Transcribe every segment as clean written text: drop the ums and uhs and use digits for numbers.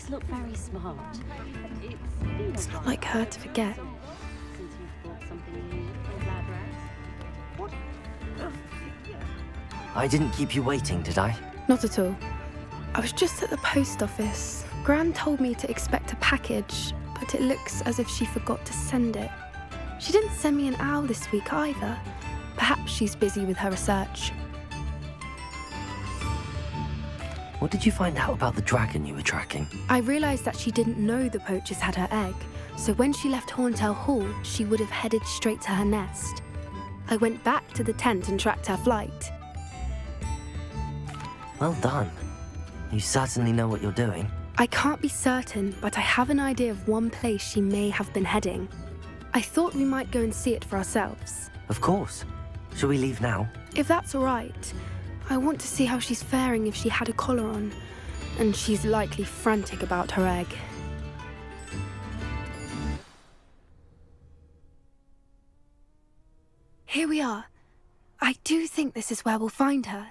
always look very smart. It's not like her to forget. Since you've bought something new for Glad Rags. I didn't keep you waiting, did I? Not at all. I was just at the post office. Gran told me to expect a package, but it looks as if she forgot to send it. She didn't send me an owl this week either. Perhaps she's busy with her research. What did you find out about the dragon you were tracking? I realised that she didn't know the poachers had her egg, so when she left Horntail Hall, she would have headed straight to her nest. I went back to the tent and tracked her flight. Well done. You certainly know what you're doing. I can't be certain, but I have an idea of one place she may have been heading. I thought we might go and see it for ourselves. Of course. Shall we leave now? If that's all right. I want to see how she's faring if she had a collar on, and she's likely frantic about her egg. Here we are. I do think this is where we'll find her.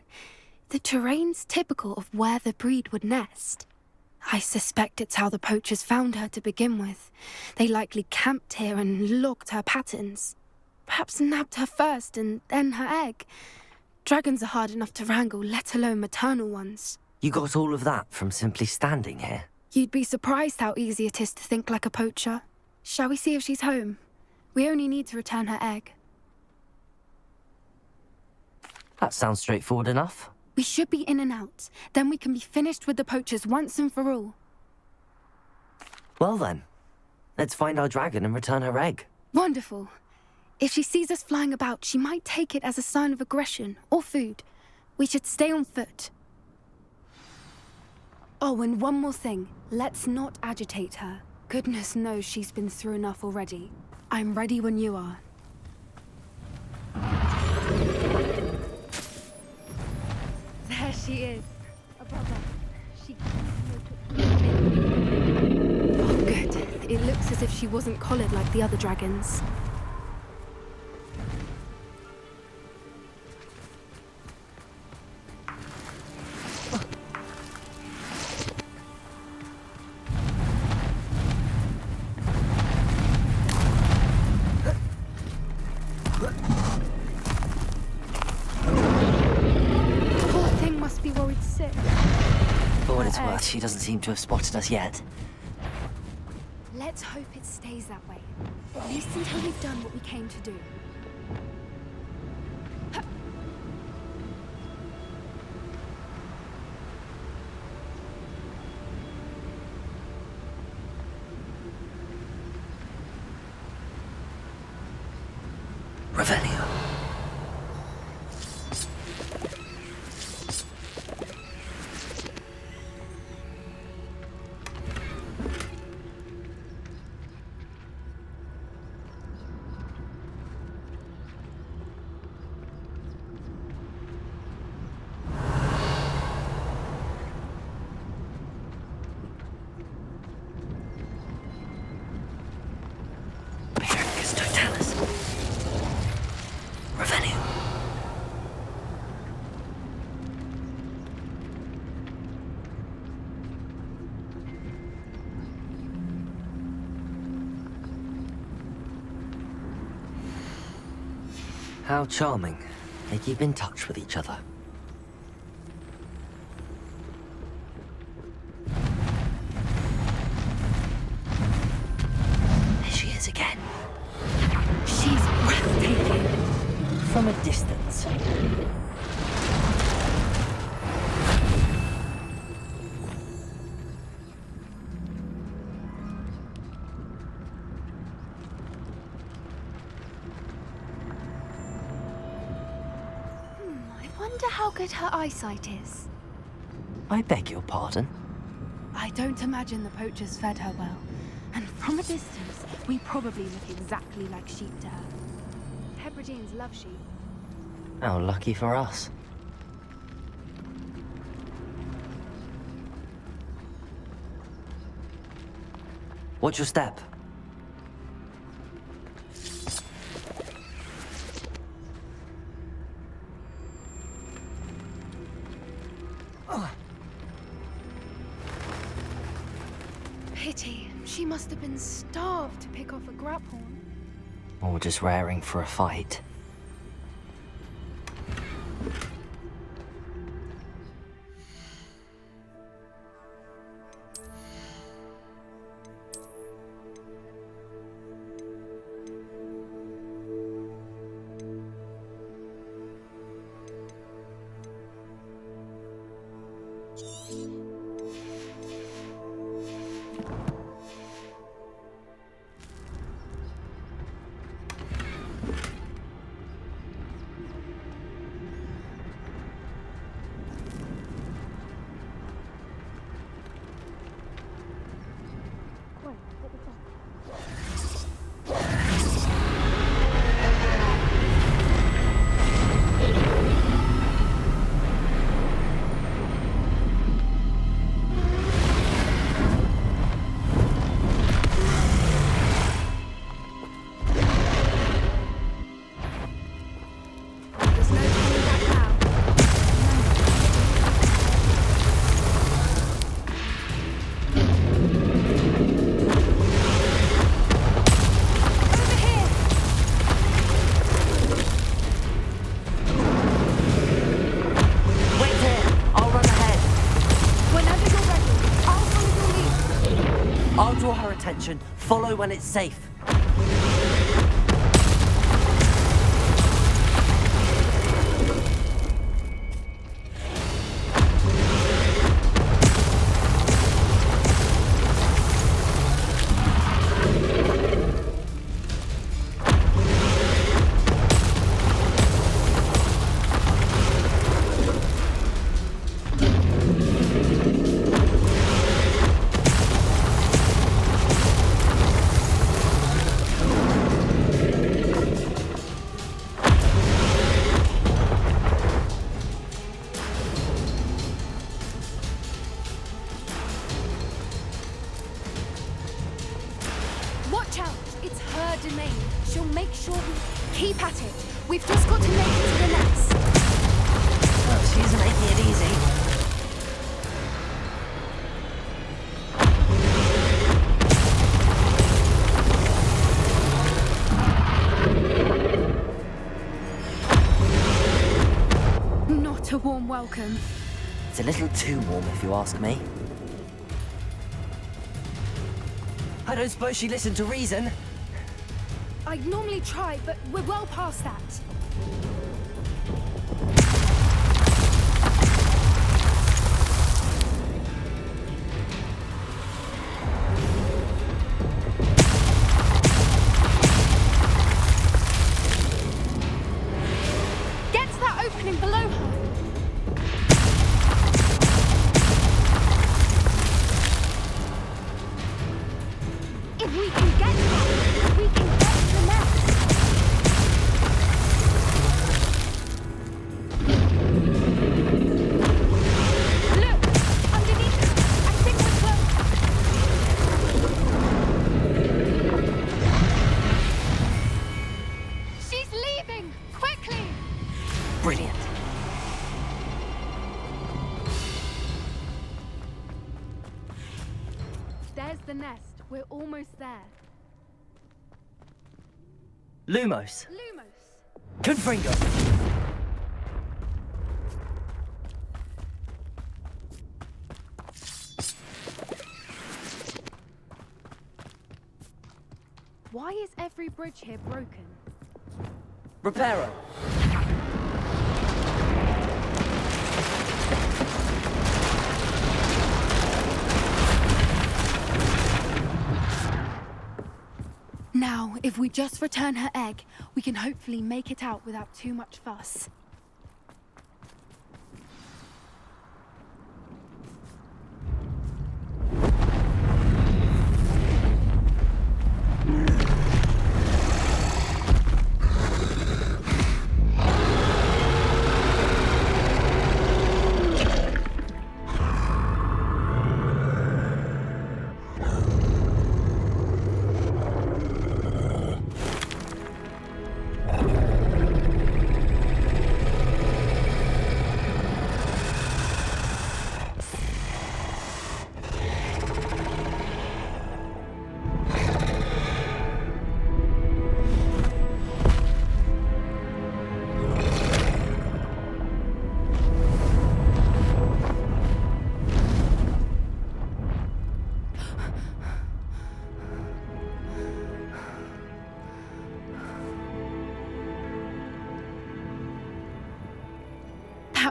The terrain's typical of where the breed would nest. I suspect it's how the poachers found her to begin with. They likely camped here and logged her patterns. Perhaps nabbed her first and then her egg. Dragons are hard enough to wrangle, let alone maternal ones. You got all of that from simply standing here? You'd be surprised how easy it is to think like a poacher. Shall we see if she's home? We only need to return her egg. That sounds straightforward enough. We should be in and out. Then we can be finished with the poachers once and for all. Well then, let's find our dragon and return her egg. Wonderful. If she sees us flying about, she might take it as a sign of aggression or food. We should stay on foot. Oh, and one more thing. Let's not agitate her. Goodness knows she's been through enough already. I'm ready when you are. There she is. Above us. She... Oh, good. It looks as if she wasn't collared like the other dragons. She doesn't seem to have spotted us yet. Let's hope it stays that way. At least until we've done what we came to do. Revelio. How charming. They keep in touch with each other. There she is again. She's breathtaking. From a distance. How good her eyesight is. I beg your pardon? I don't imagine the poachers fed her well. And from a distance, we probably look exactly like sheep to her. Hebrideans love sheep. How lucky for us. Watch your step. She must have been starved to pick off a grapphorn. Or just raring for a fight. There's no turning back now. Over here! Wait here! I'll run ahead. Whenever you're ready, I'll follow your lead. I'll draw her attention. Follow when it's safe. Watch out! It's her domain. She'll make sure we keep at it. We've just got to make it to the nest. Oh, she's making it easy. Not a warm welcome. It's a little too warm, if you ask me. I don't suppose she listened to reason. I'd normally try, but we're well past that. Get to that opening below her. If we can get to that, we can get to the nest. Look, underneath us. I think we're close. She's leaving! Quickly! Brilliant. There's the nest. We're almost there. Lumos. Lumos! Confringo. Why is every bridge here broken? Reparo. Now, if we just return her egg, we can hopefully make it out without too much fuss.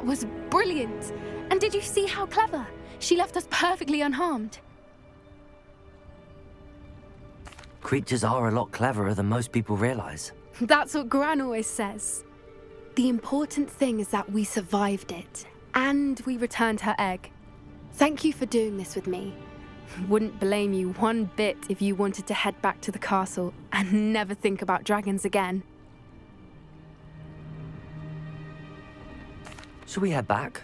That was brilliant. And did you see how clever? She left us perfectly unharmed. Creatures are a lot cleverer than most people realize. That's what Gran always says. The important thing is that we survived it, and we returned her egg. Thank you for doing this with me. Wouldn't blame you one bit if you wanted to head back to the castle and never think about dragons again. Shall we head back?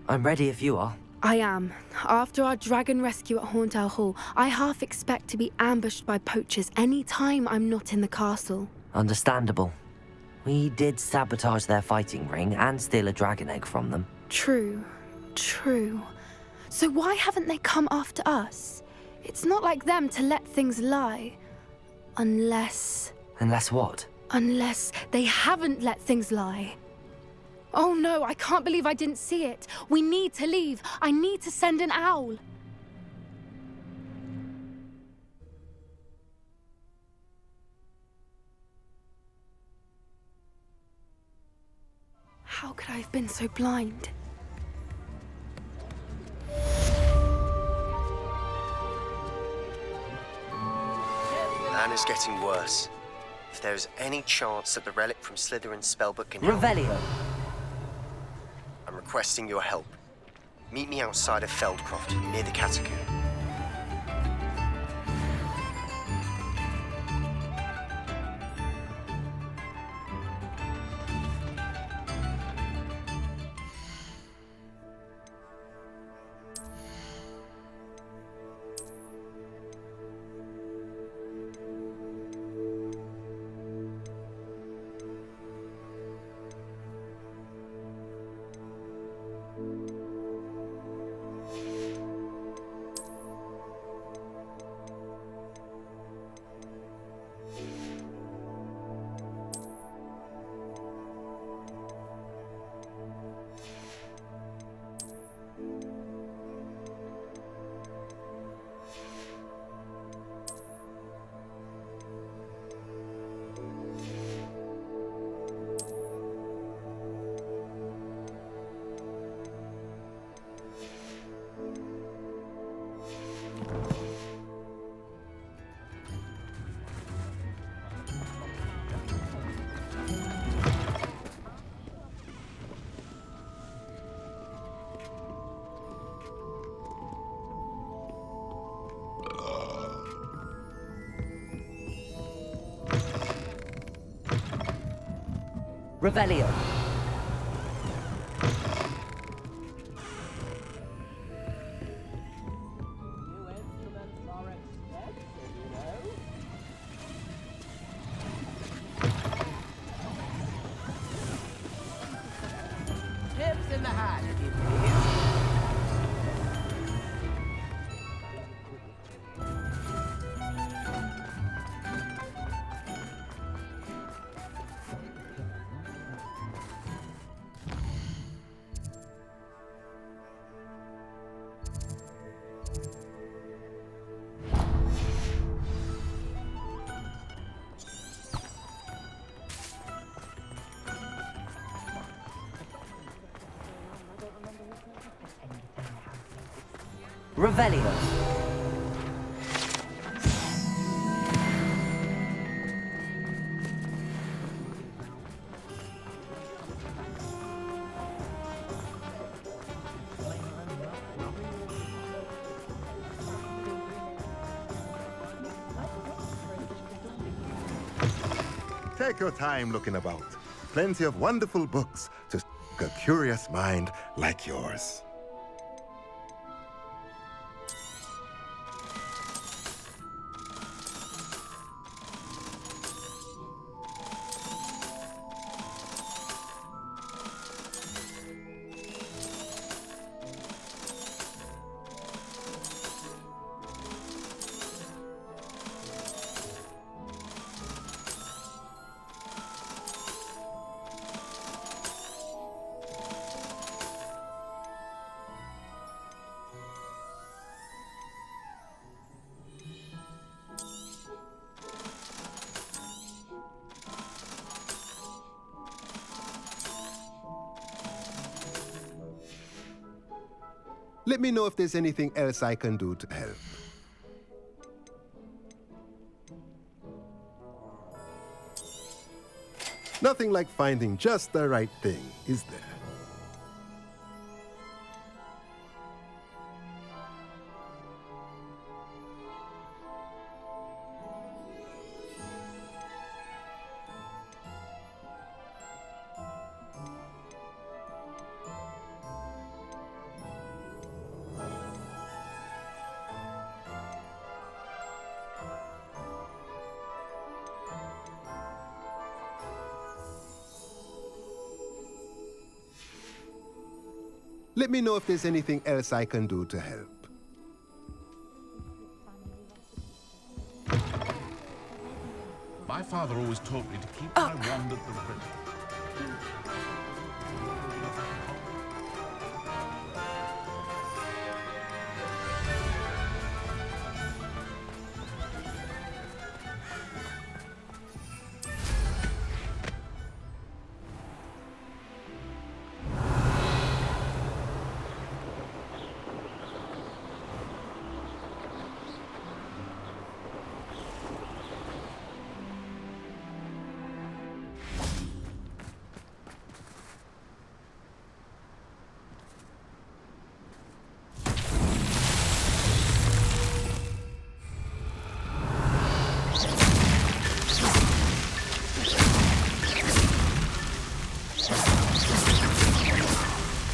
I'm ready if you are. I am. After our dragon rescue at Hauntow Hall, I half expect to be ambushed by poachers any time I'm not in the castle. Understandable. We did sabotage their fighting ring and steal a dragon egg from them. True. So why haven't they come after us? It's not like them to let things lie. Unless what? Unless they haven't let things lie. Oh no, I can't believe I didn't see it. We need to leave. I need to send an owl. How could I have been so blind? Plan is getting worse. If there is any chance that the relic from Slytherin's spellbook can help, Revelio! I'm requesting your help. Meet me outside of Feldcroft, near the catacomb. Revelio! Tips in the hat, if you please. Revelio! Take your time looking about. Plenty of wonderful books to a curious mind like yours. Let me know if there's anything else I can do to help. Nothing like finding just the right thing, is there? Let me know if there's anything else I can do to help. My father always taught me to keep my wand at the ready.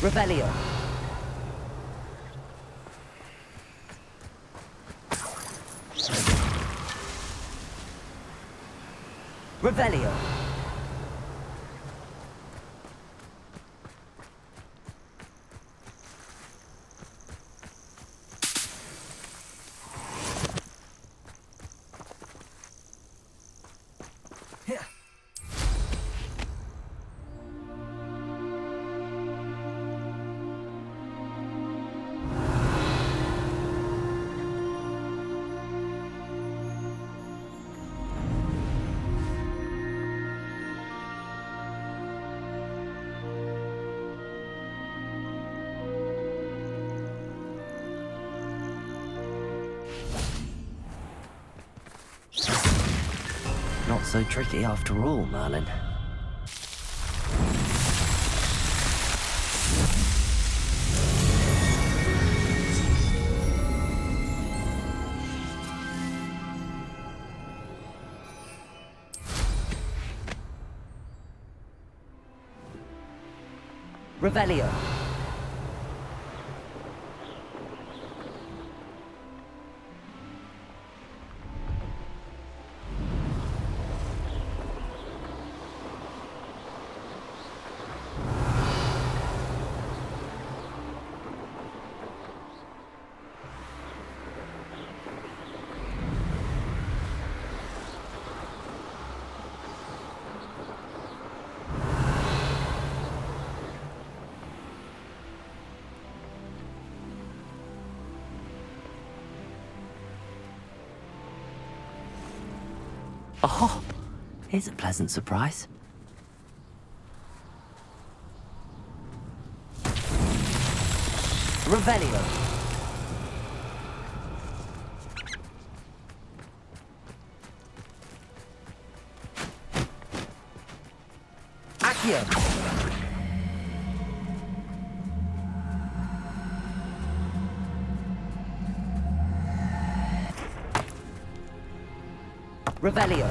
Revelio. Revelio. Not so tricky after all, Merlin. Revelio. Oh, here's a pleasant surprise. Revelio. Accio. Revelio.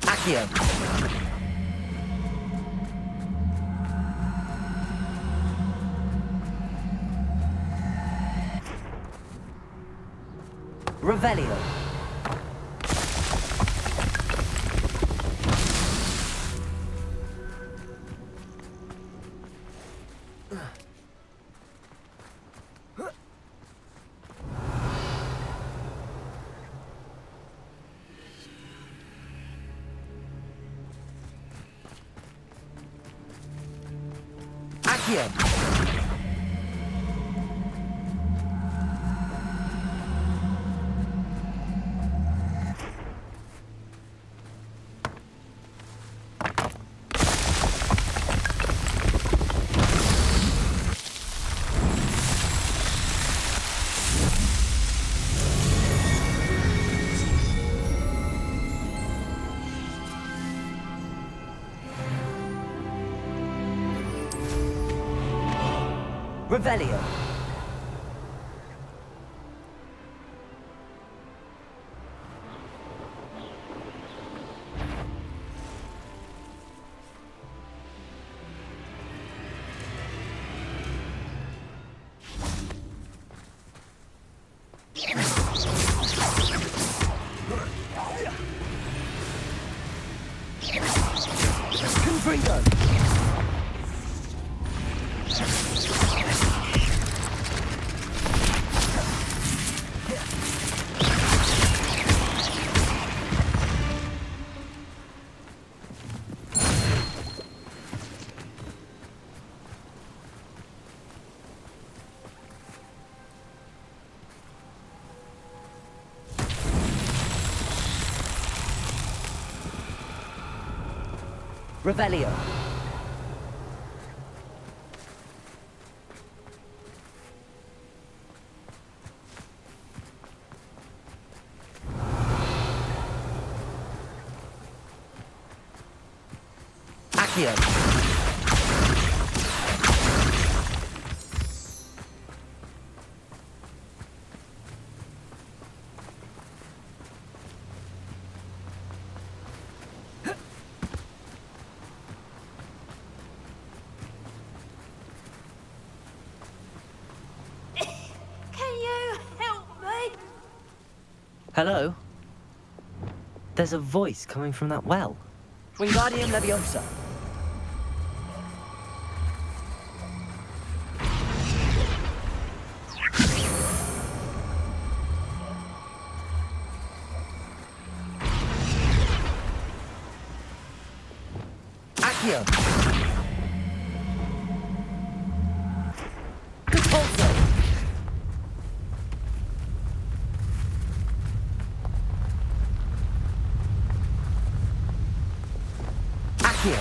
Accio. Revelio. Accio! Revelio. Confringo. Revelio. Accio. Can you help me? Hello? There's a voice coming from that well. Wingardium Leviosa. Accio. Repulso. Accio.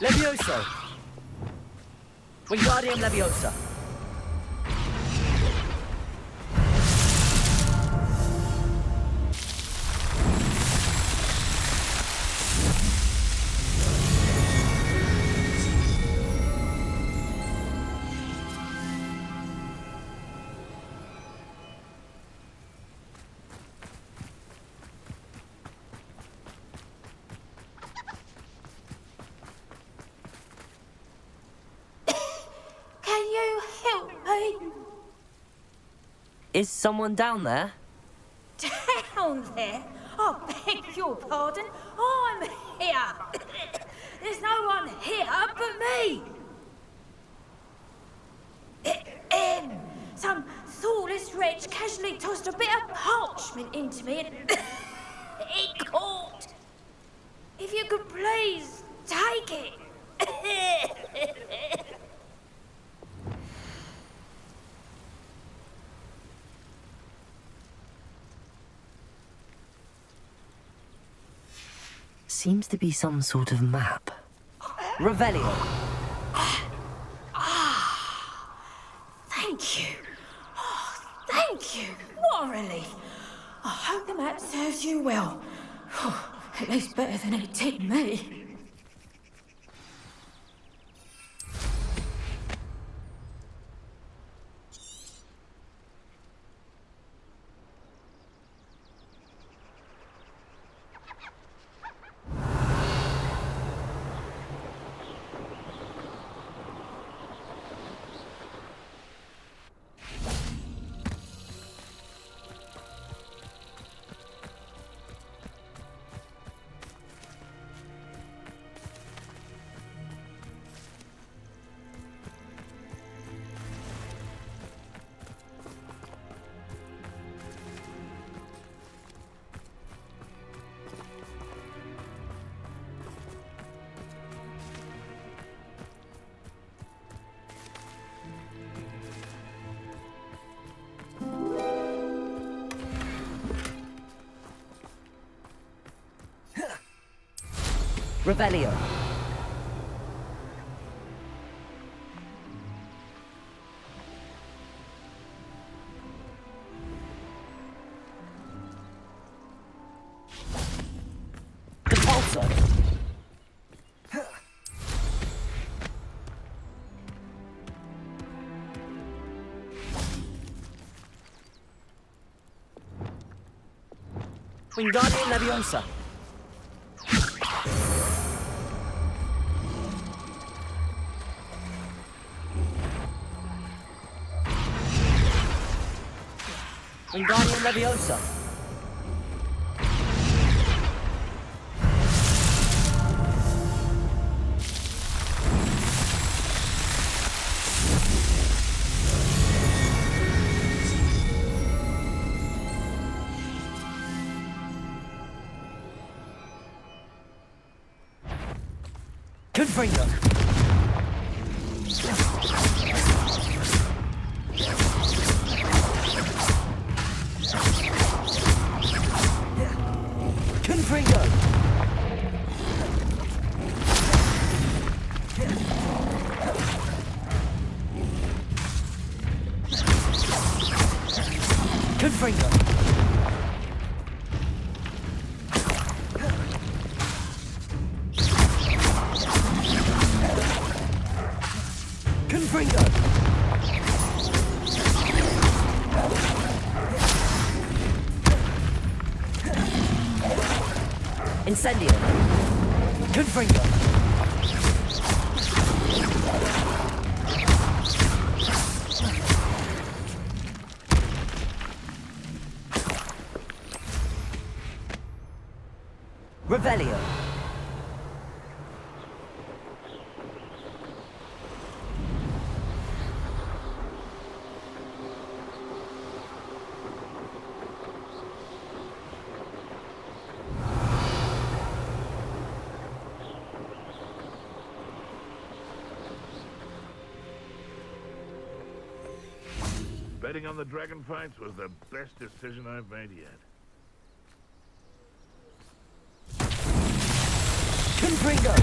Levioso. Wingardium Leviosa. Can you help me? Is someone down there? Down there? I beg your pardon. I'm here. There's no one here but me. Some thoughtless wretch casually tossed a bit of parchment into me and it caught. If you could please take it. Seems to be some sort of map. Revelio. Thank you. Oh, thank you. What a relief. I hope the map serves you well. At least better than it did me. Revelio. Repulsor. Wingardium Leviosa. Wingardium Leviosa. Confringo. Confringo. Confringo. Confringo. Incendio. Confringo. Revelio. Betting on the dragon fights was the best decision I've made yet. Confringo.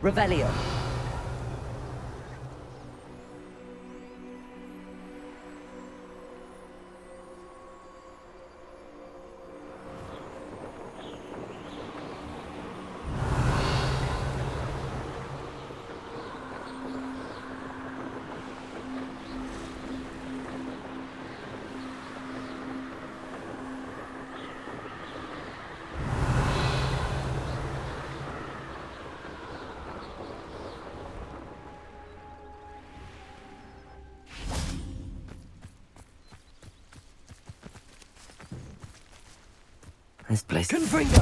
Revelio. This place. Confringo.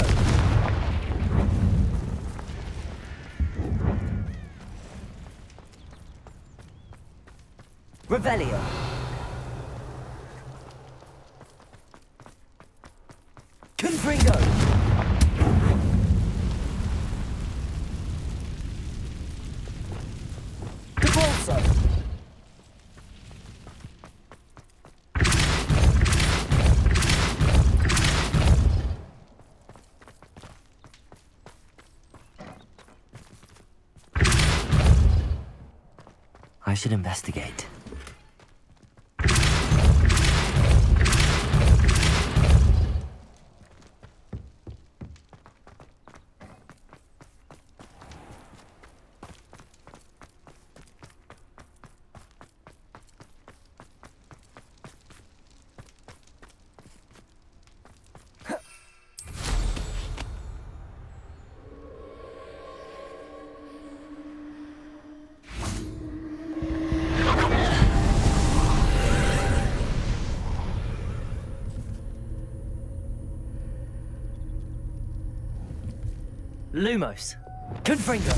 Revelio. Confringo. Capolso. I should investigate. Lumos. Confringo.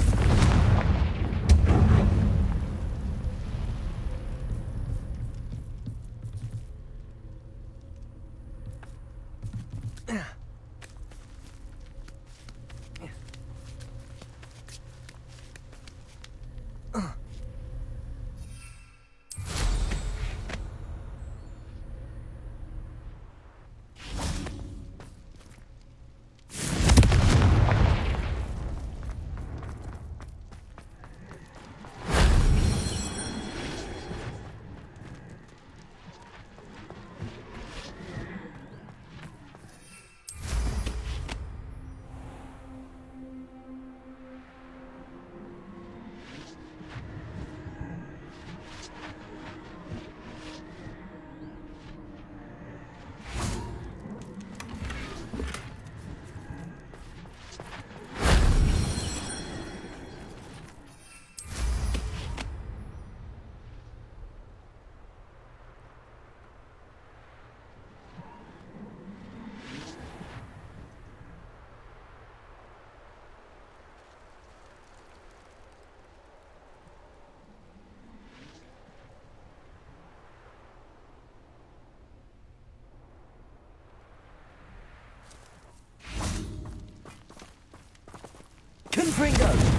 Confringo.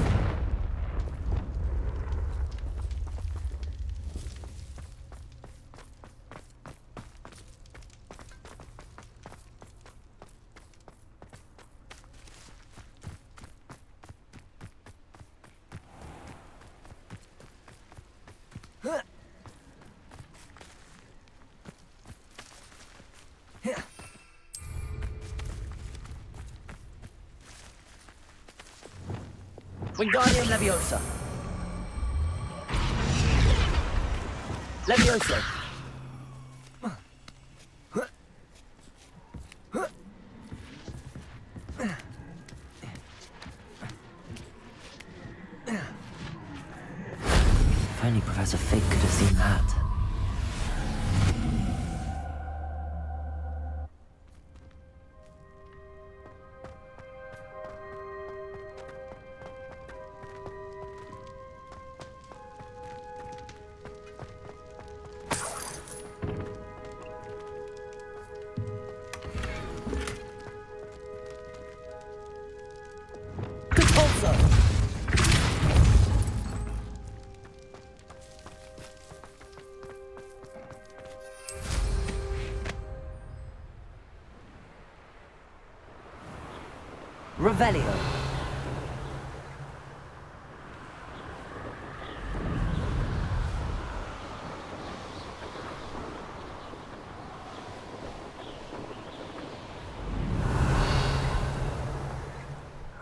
Wingardium Leviosa. Leviosa. If only Professor Fig could have seen that. Revelio.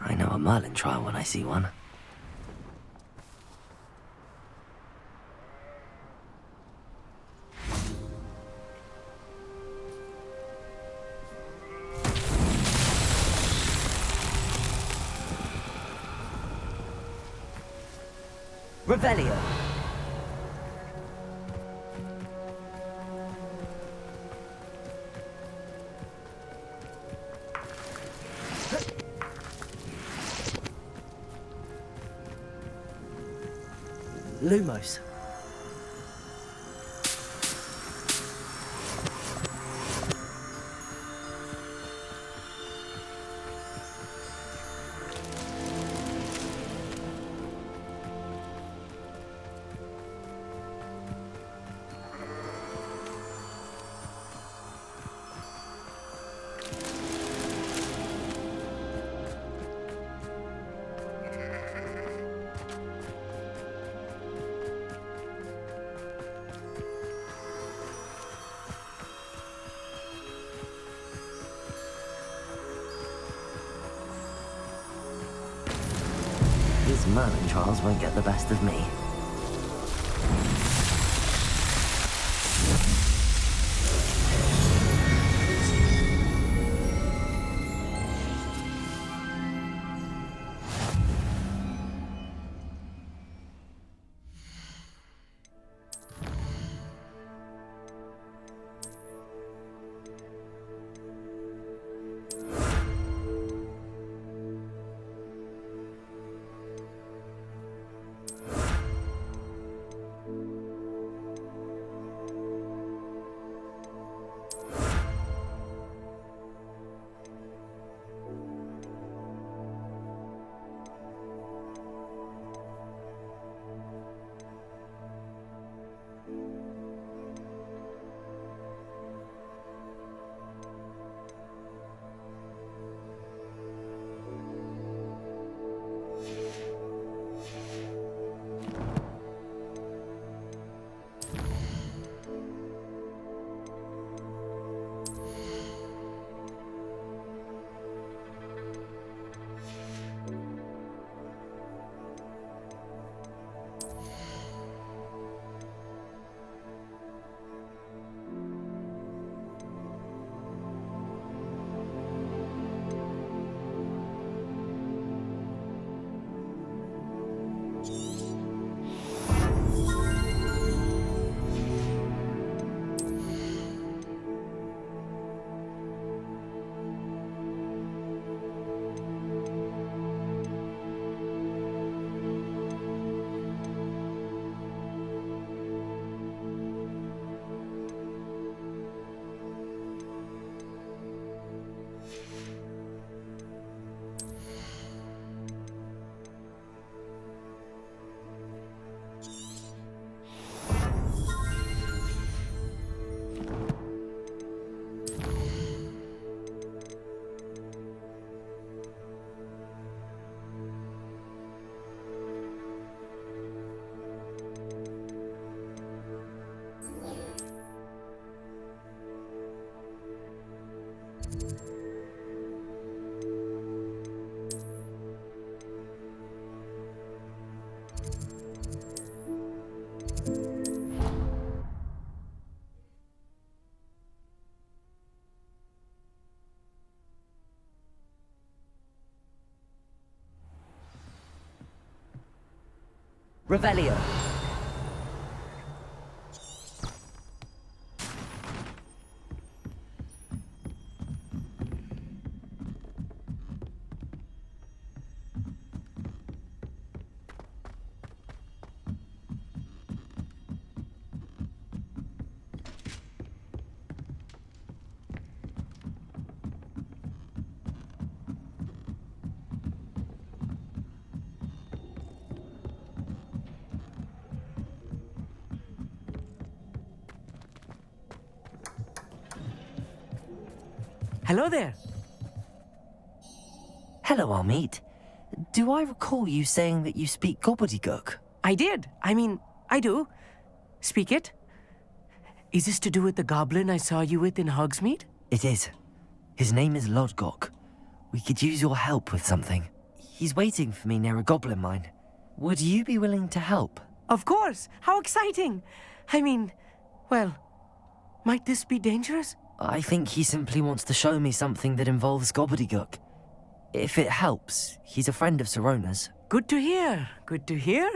I know a Merlin trial when I see one. Revelio. Lumos. These Merlin trials won't get the best of me. Revelio. Hello there. Hello, Amit. Do I recall you saying that you speak gobbledygook? I did. I do. Speak it. Is this to do with the goblin I saw you with in Hogsmeade? It is. His name is Lodgok. We could use your help with something. He's waiting for me near a goblin mine. Would you be willing to help? Of course. How exciting. Well, might this be dangerous? I think he simply wants to show me something that involves gobbledygook. If it helps, he's a friend of Sirona's. Good to hear. Good to hear.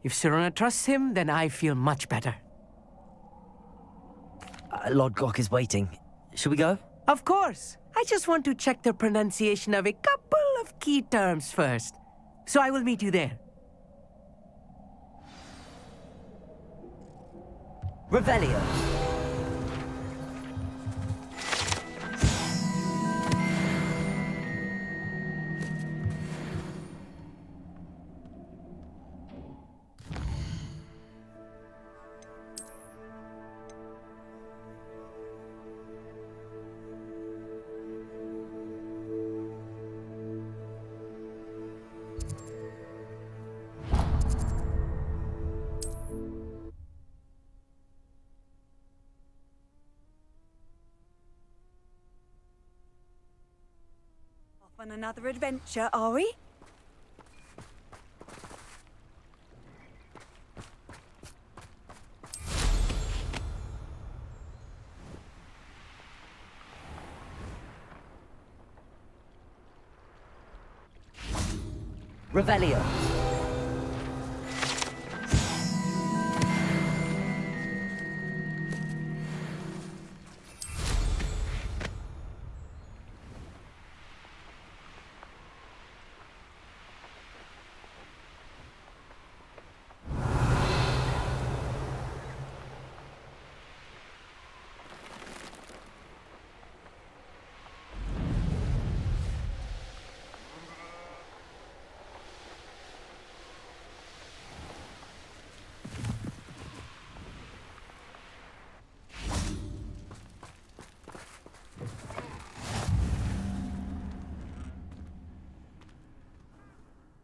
If Sirona trusts him, then I feel much better. Lodgok is waiting. Shall we go? Of course. I just want to check the pronunciation of a couple of key terms first. So I will meet you there. Revelio. On another adventure, are we? Revelio.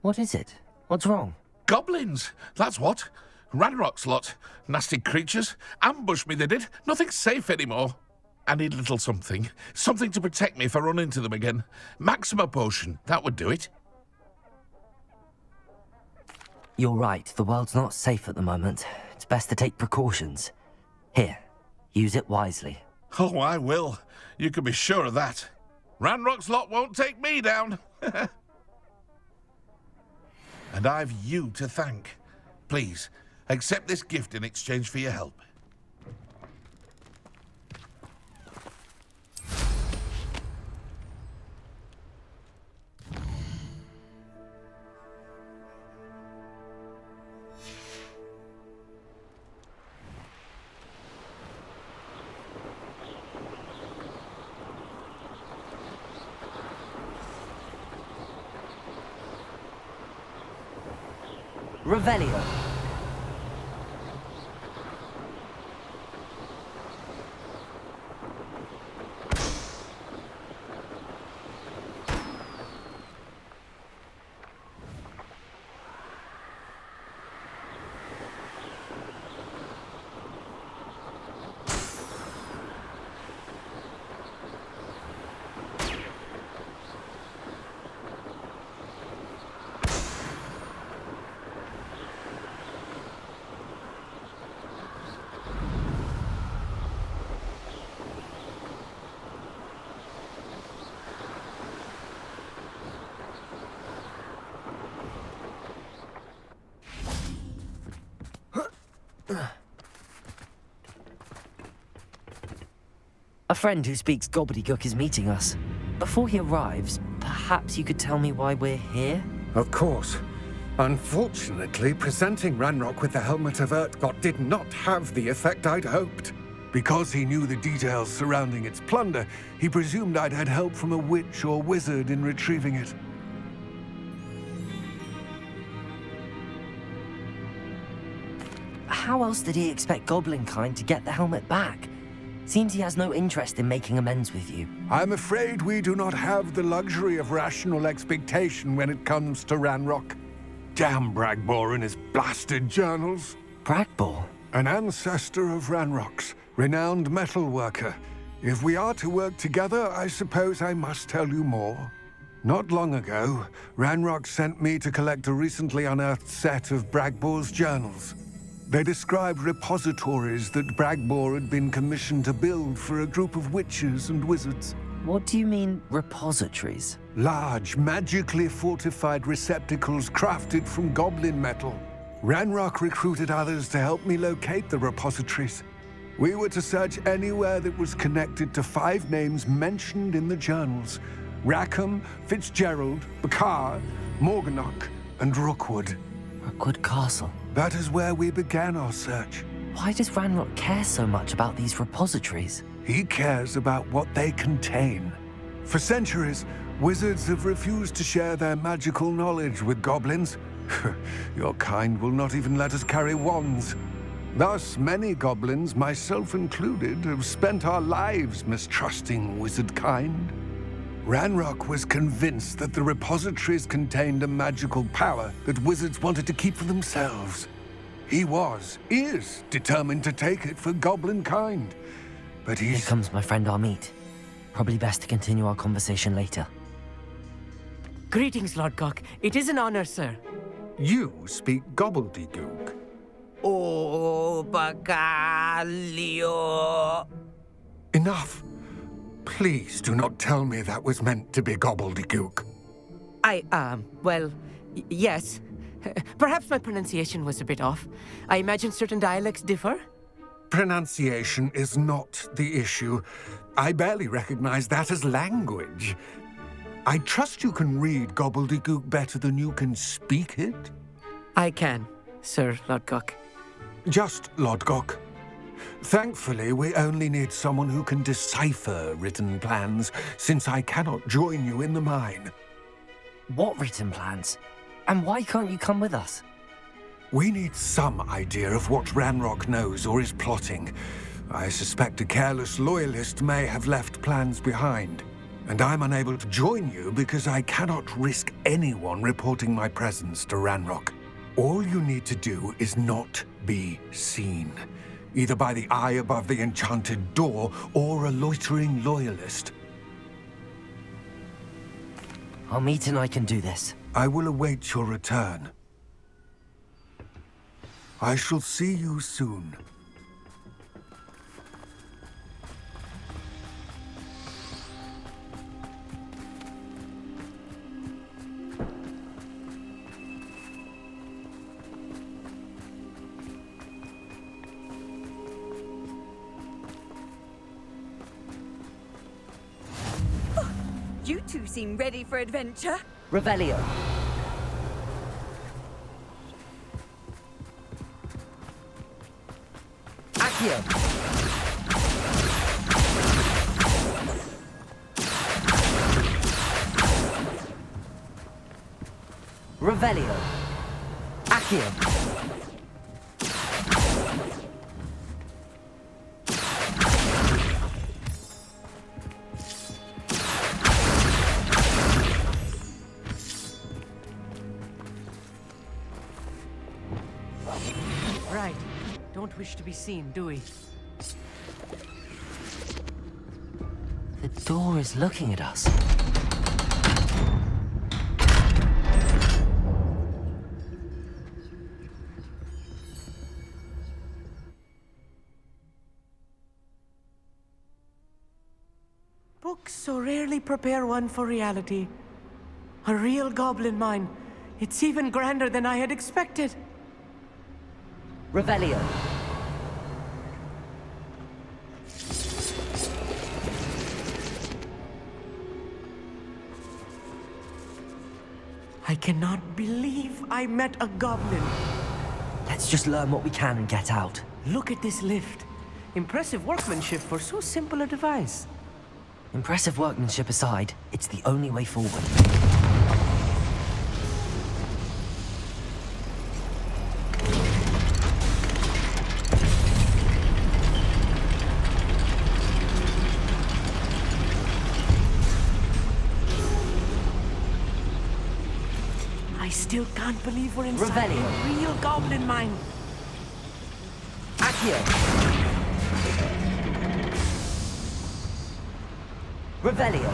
What is it? What's wrong? Goblins, that's what. Ranrock's lot. Nasty creatures. Ambushed me, they did. Nothing's safe anymore. I need a little something. Something to protect me if I run into them again. Maxima potion, that would do it. You're right, the world's not safe at the moment. It's best to take precautions. Here, use it wisely. Oh, I will. You can be sure of that. Ranrock's lot won't take me down. And I've you to thank. Please, accept this gift in exchange for your help. Revelio. A friend who speaks gobbledygook is meeting us. Before he arrives, perhaps you could tell me why we're here? Of course. Unfortunately, presenting Ranrock with the Helmet of Urtkot did not have the effect I'd hoped. Because he knew the details surrounding its plunder, he presumed I'd had help from a witch or wizard in retrieving it. How else did he expect Goblinkind to get the helmet back? Seems he has no interest in making amends with you. I'm afraid we do not have the luxury of rational expectation when it comes to Ranrock. Damn Bragbor and his blasted journals. Bragbor? An ancestor of Ranrock's, renowned metal worker. If we are to work together, I suppose I must tell you more. Not long ago, Ranrock sent me to collect a recently unearthed set of Bragbor's journals. They described repositories that Bragbor had been commissioned to build for a group of witches and wizards. What do you mean, repositories? Large, magically fortified receptacles crafted from goblin metal. Ranrock recruited others to help me locate the repositories. We were to search anywhere that was connected to 5 names mentioned in the journals: Rackham, Fitzgerald, Bakar, Morganach, and Rookwood. Rookwood Castle? That is where we began our search. Why does Ranrock care so much about these repositories? He cares about what they contain. For centuries, wizards have refused to share their magical knowledge with goblins. Your kind will not even let us carry wands. Thus, many goblins, myself included, have spent our lives mistrusting wizard kind. Ranrock was convinced that the repositories contained a magical power that wizards wanted to keep for themselves. He is determined to take it for goblin kind. But Here comes my friend Amit. Probably best to continue our conversation later. Greetings, Lord Cock. It is an honor, sir. You speak gobbledygook. Oh, Bacalio. Enough. Please do not tell me that was meant to be gobbledygook. Well, yes. Perhaps my pronunciation was a bit off. I imagine certain dialects differ. Pronunciation is not the issue. I barely recognize that as language. I trust you can read gobbledygook better than you can speak it? I can, Sir Lodgok. Just Lodgok. Thankfully, we only need someone who can decipher written plans, since I cannot join you in the mine. What written plans? And why can't you come with us? We need some idea of what Ranrock knows or is plotting. I suspect a careless loyalist may have left plans behind. And I'm unable to join you because I cannot risk anyone reporting my presence to Ranrock. All you need to do is not be seen, either by the eye above the enchanted door or a loitering loyalist. Amit and I can do this. I will await your return. I shall see you soon. You two seem ready for adventure. Revelio. Accio. Revelio. Accio. Right. Don't wish to be seen, do we? The door is looking at us. Books so rarely prepare one for reality. A real goblin mine. It's even grander than I had expected. Revelio. cannot believe I met a goblin. Let's just learn what we can and get out. Look at this lift. Impressive workmanship for so simple a device. Impressive workmanship aside, it's the only way forward. I still can't believe we're inside a real goblin mine. Accio! Revelio!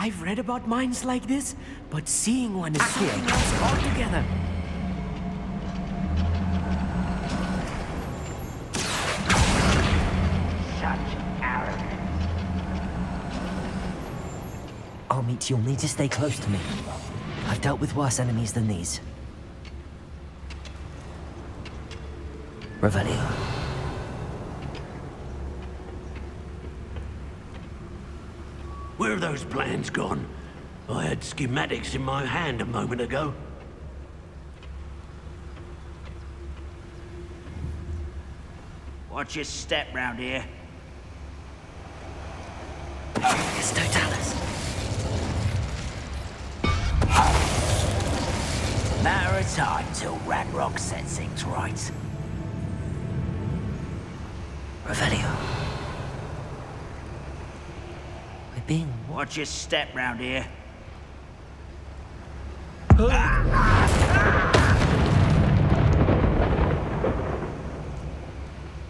I've read about mines like this, but seeing one is something else altogether. Amit, you'll need to stay close to me. I've dealt with worse enemies than these. Revelio. Where are those plans gone? I had schematics in my hand a moment ago. Watch your step round here. It's Totalis. Matter of time till Ranrock sets things right. Revelio. We're being... Watch your step round here.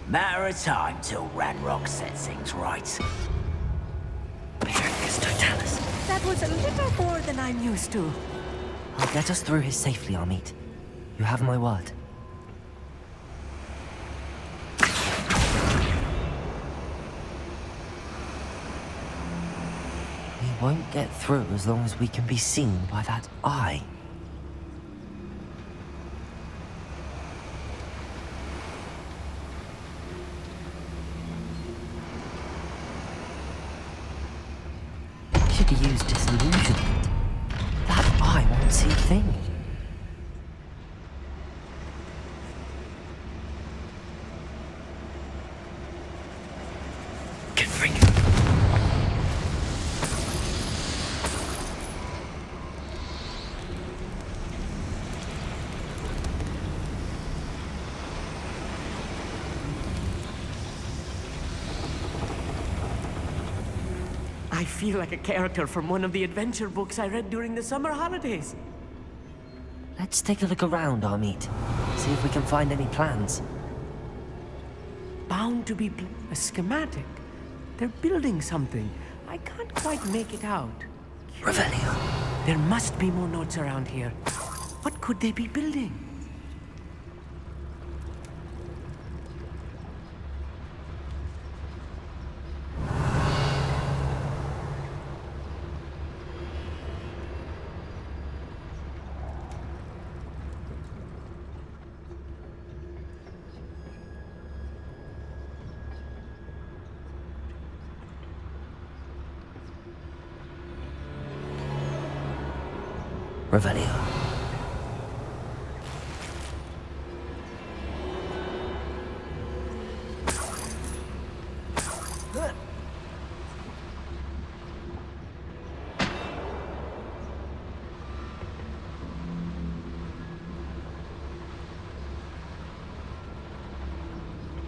Matter of time till Ranrock sets things right. Totalis. That was a little more than I'm used to. I'll get us through here safely, Amit. You have my word. We won't get through as long as we can be seen by that eye. Should have used disillusionment. That eye won't see a thing. I feel like a character from one of the adventure books I read during the summer holidays. Let's take a look around, Amit. See if we can find any plans. Bound to be a schematic. They're building something. I can't quite make it out. Revelio. There must be more notes around here. What could they be building? Revelio.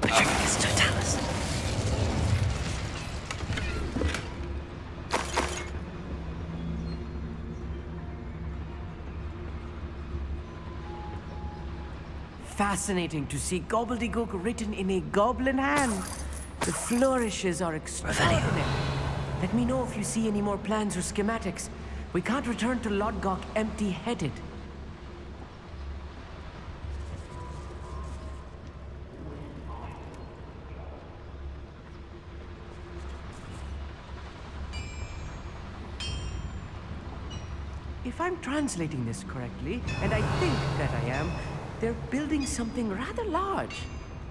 It's Totalis. Fascinating to see gobbledygook written in a goblin hand. The flourishes are extraordinary. Let me know if you see any more plans or schematics. We can't return to Lodgok empty-headed. I'm translating this correctly, and I think that I am, they're building something rather large.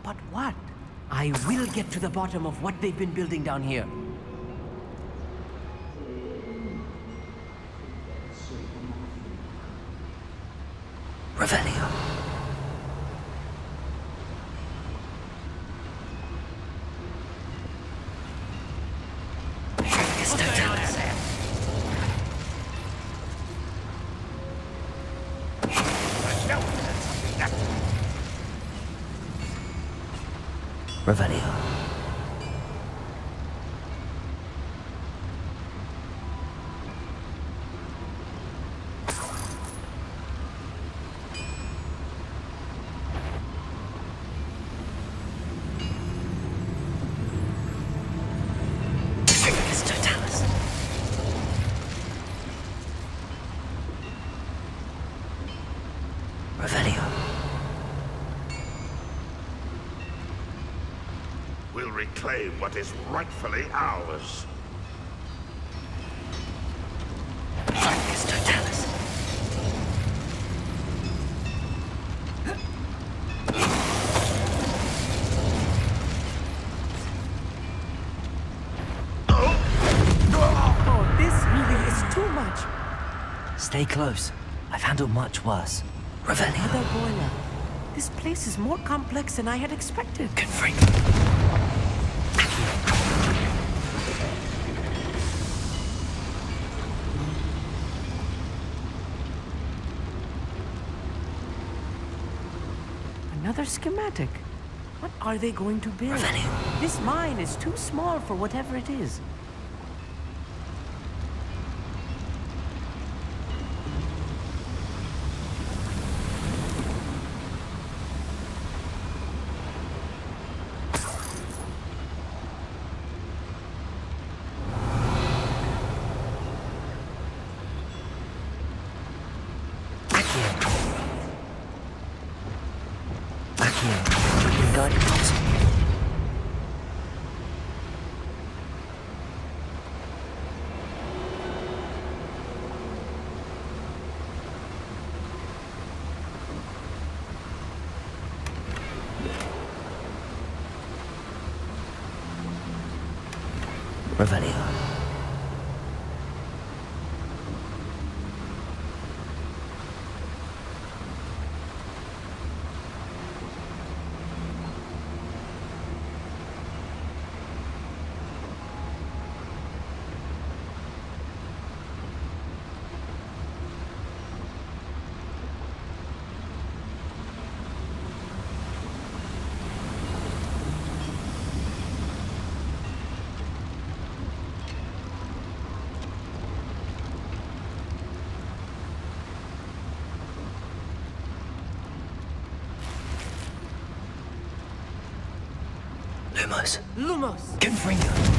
But what? I will get to the bottom of what they've been building down here. Revelio. Revelio. We'll reclaim what is rightfully ours. Oh, this really is too much. Stay close. I've handled much worse. Revelio. Another boiler. This place is more complex than I had expected. Another schematic. What are they going to build? Revelio. This mine is too small for whatever it is. Revelio. Lumos. Lumos! Gryffindor.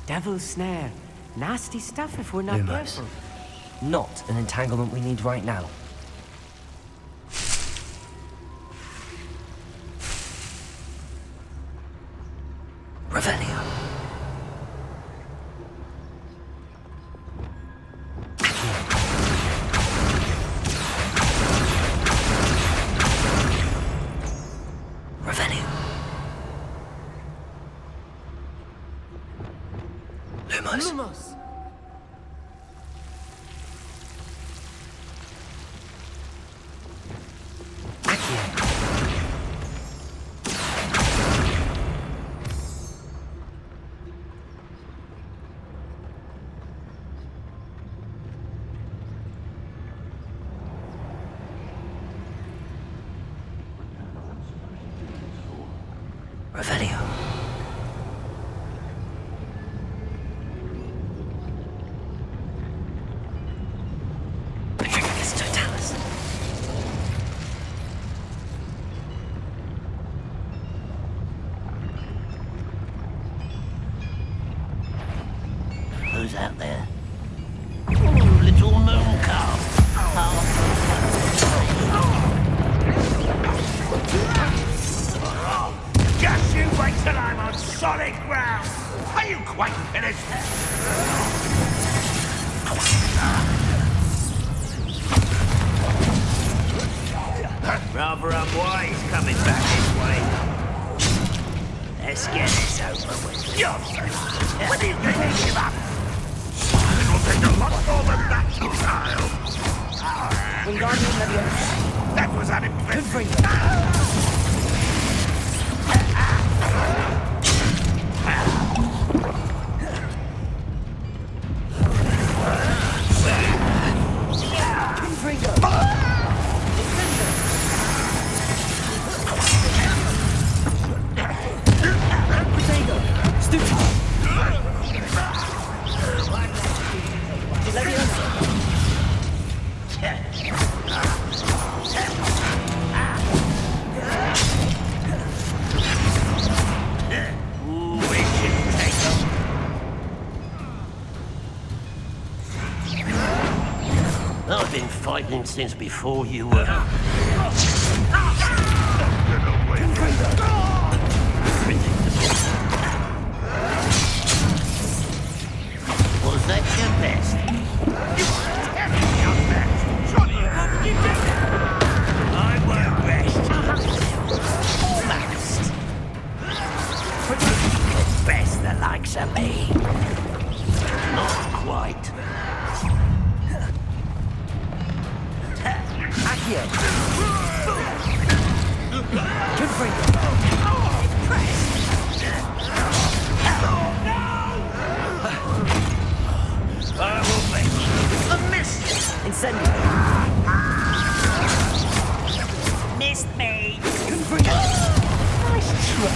Devil's snare. Nasty stuff if we're not Lumos. careful. Not an entanglement we need right now. Revelio. Revelio. Lumos. Lumos! Revelio. goes out there. Oh, little moon calf. Just you wait till I'm on solid ground! Are you quite finished? Rather unwise coming back this way. Let's get this over with. When are you going to give up? It will take a lot more than that, child. That was unimpressive. I've been fighting since before you were. Was that your best? I won't rest. Almost. You could best the likes of me. Not quite. I will make a miss. Incendio. Missed me. Nice try.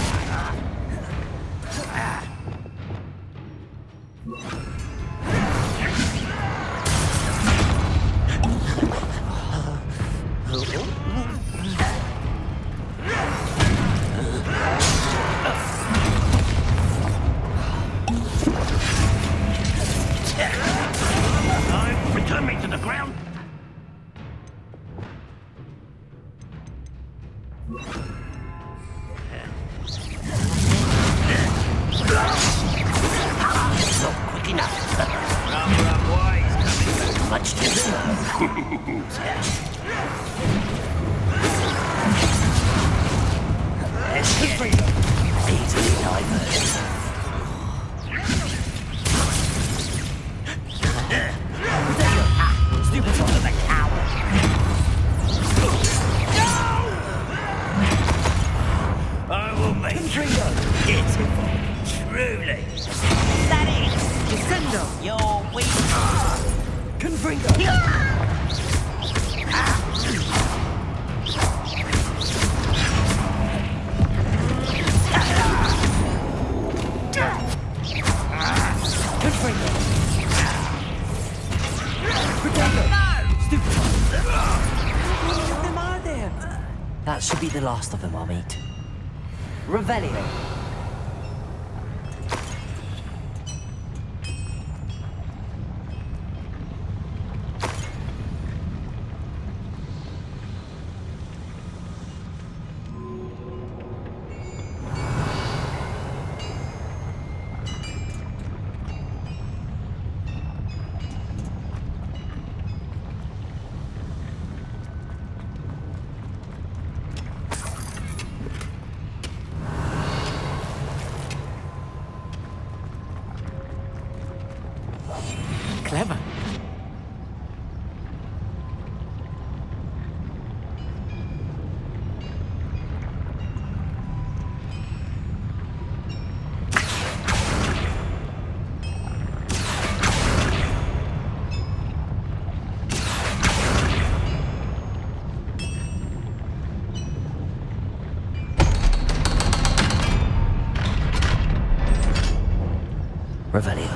Return me to the ground. Not quick enough. Rather unwise coming back. Much too slow. Let's get it. Easily diverted. Stupid son of a coward. I will make it beautiful. Truly. That is. Descendo. You're weak. Confringo. Confringo. That should be the last of them I'll meet. Revelio. Clever. Revelio.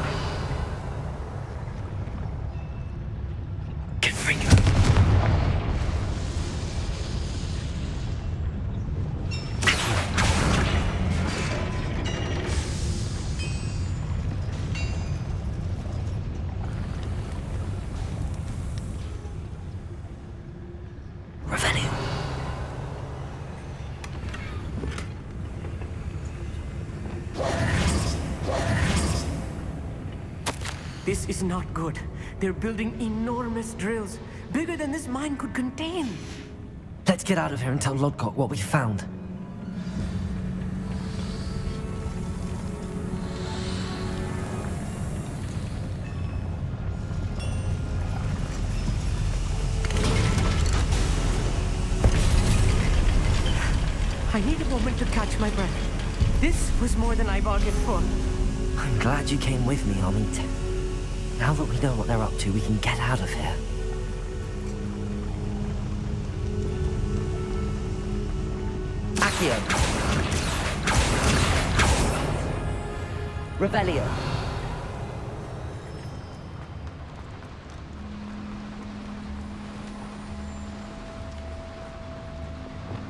This is not good. They're building enormous drills, bigger than this mine could contain. Let's get out of here and tell Lodgok what we found. I need a moment to catch my breath. This was more than I bargained for. I'm glad you came with me, Amit. Now that we know what they're up to, we can get out of here. Accio. Revelio.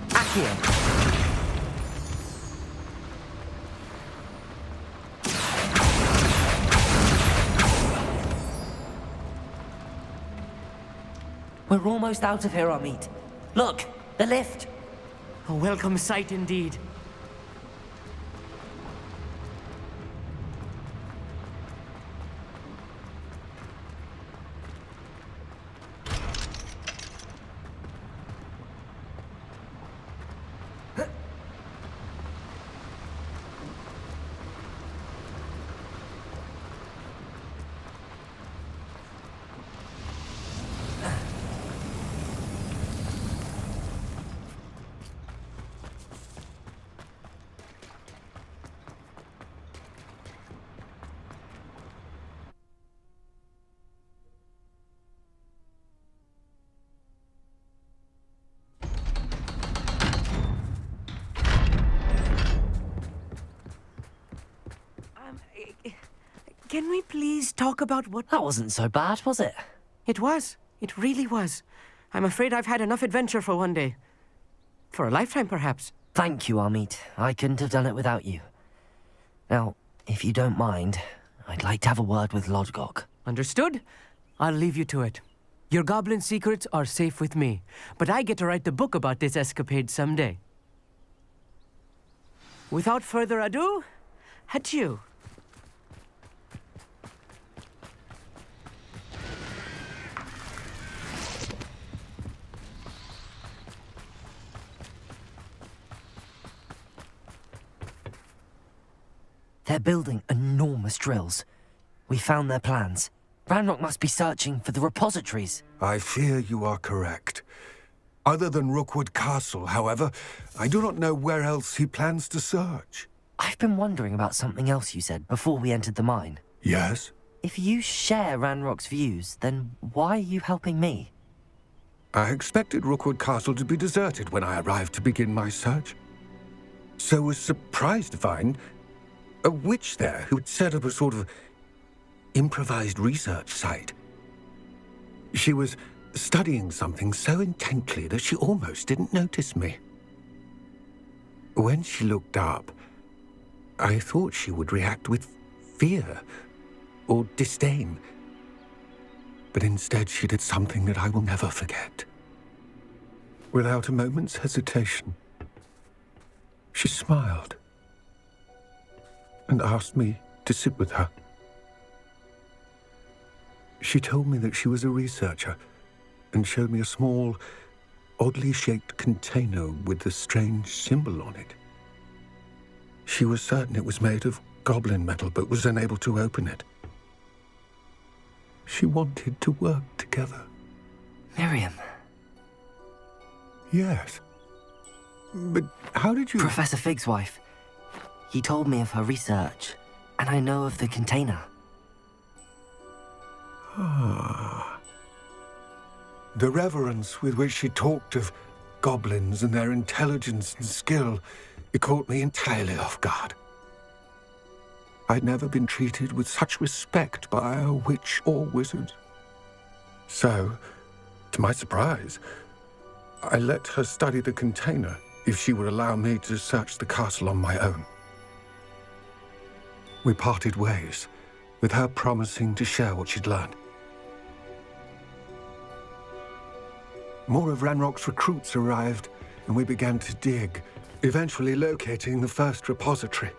Accio. We're almost out of here, Amit. Look, the lift. A welcome sight indeed. Can we please talk about what... That wasn't so bad, was it? It was. It really was. I'm afraid I've had enough adventure for one day. For a lifetime, perhaps. Thank you, Amit. I couldn't have done it without you. Now, if you don't mind, I'd like to have a word with Lodgok. Understood? I'll leave you to it. Your goblin secrets are safe with me, but I get to write the book about this escapade someday. Without further ado, adieu. They're building enormous drills. We found their plans. Ranrock must be searching for the repositories. I fear you are correct. Other than Rookwood Castle, however, I do not know where else he plans to search. I've been wondering about something else you said before we entered the mine. Yes? If you share Ranrock's views, then why are you helping me? I expected Rookwood Castle to be deserted when I arrived to begin my search. So was surprised to find a witch there who had set up a sort of improvised research site. She was studying something so intently that she almost didn't notice me. When she looked up, I thought she would react with fear or disdain. But instead she did something that I will never forget. Without a moment's hesitation, she smiled and asked me to sit with her. She told me that she was a researcher and showed me a small, oddly shaped container with a strange symbol on it. She was certain it was made of goblin metal, but was unable to open it. She wanted to work together. Miriam. Yes. But how did you... Professor Fig's wife. He told me of her research, and I know of the container. Ah. The reverence with which she talked of goblins and their intelligence and skill, it caught me entirely off guard. I'd never been treated with such respect by a witch or wizard. So, to my surprise, I let her study the container if she would allow me to search the castle on my own. We parted ways, with her promising to share what she'd learned. More of Ranrock's recruits arrived, and we began to dig, eventually locating the first repository.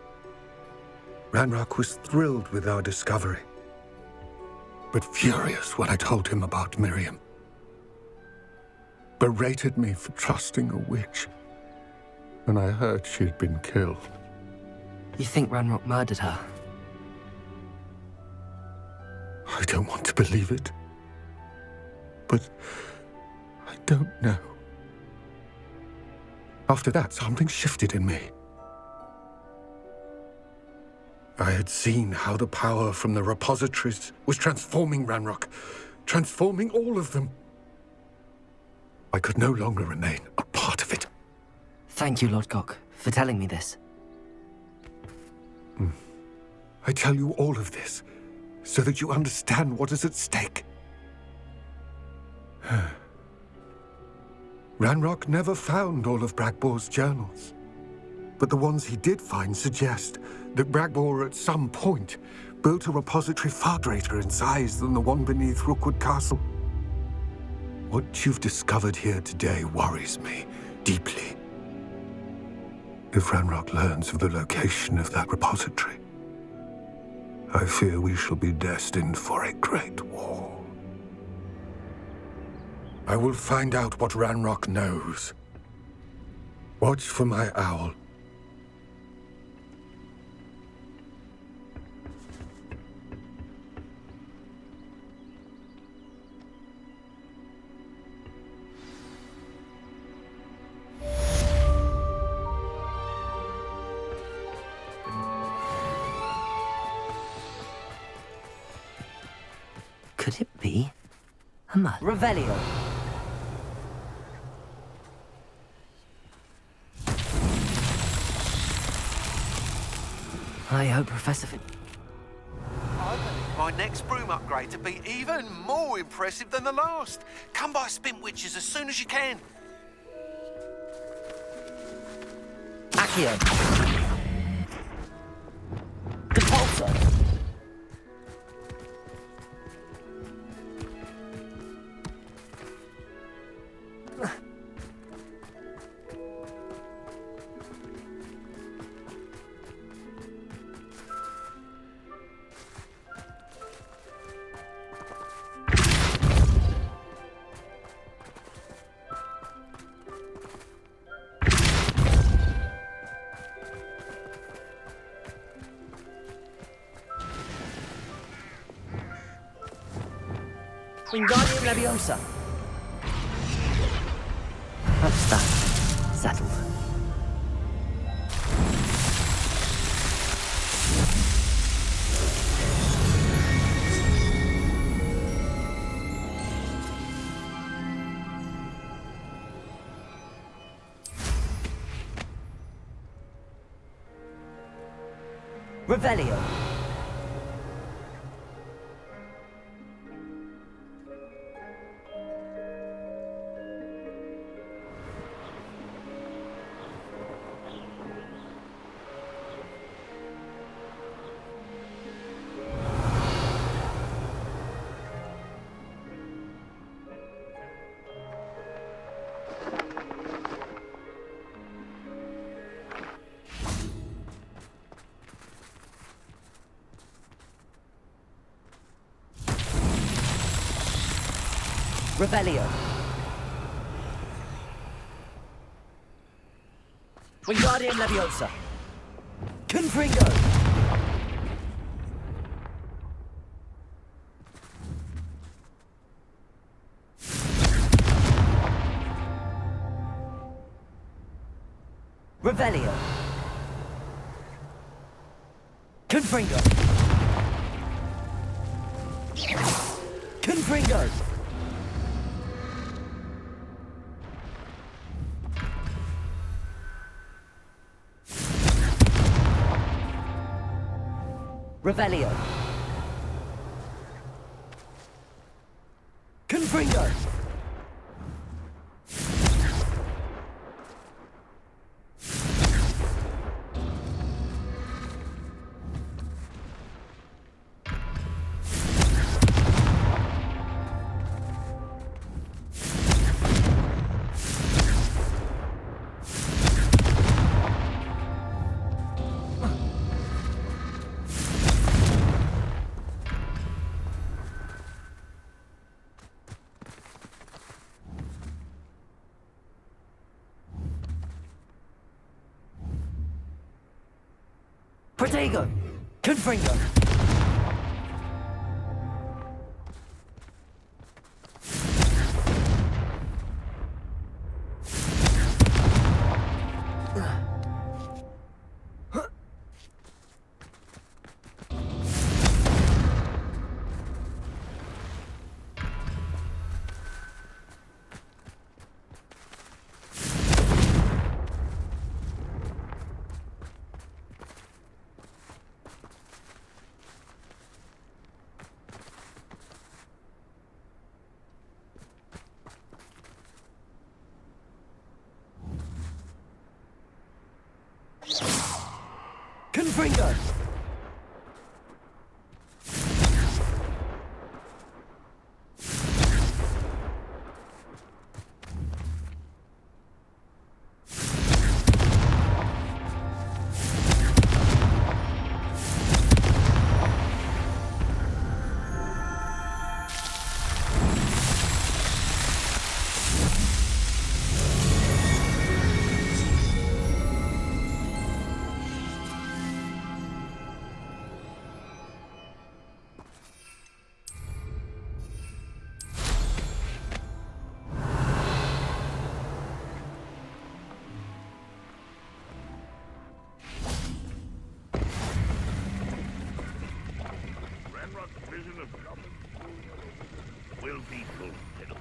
Ranrock was thrilled with our discovery. but furious when I told him about Miriam. Berated me for trusting a witch when I heard she'd been killed. You think Ranrock murdered her? I don't want to believe it, but I don't know. After that, something shifted in me. I had seen how the power from the repositories was transforming Ranrock, transforming all of them. I could no longer remain a part of it. Thank you, Lodgok, for telling me this. I tell you all of this so that you understand what is at stake. Ranrock never found all of Bragbor's journals, but the ones he did find suggest that Bragbor at some point built a repository far greater in size than the one beneath Rookwood Castle. What you've discovered here today worries me deeply. If Ranrock learns of the location of that repository, I fear we shall be destined for a great war. I will find out what Ranrock knows. Watch for my owl. Could it be a mud? Revelio. I hope Professor I believe my next broom upgrade to be even more impressive than the last. Come by Spin Witches as soon as you can. Accio. Depulsor. Wingardium Leviosa. That's that. Settled. Revelio. Revelio. Wingardium Leviosa. Confringo. Revelio. Confringo. Confringo. Revelio. Confringo. Protego! Confringo! Confringo! Ranrock's vision of goblins will be fulfilled.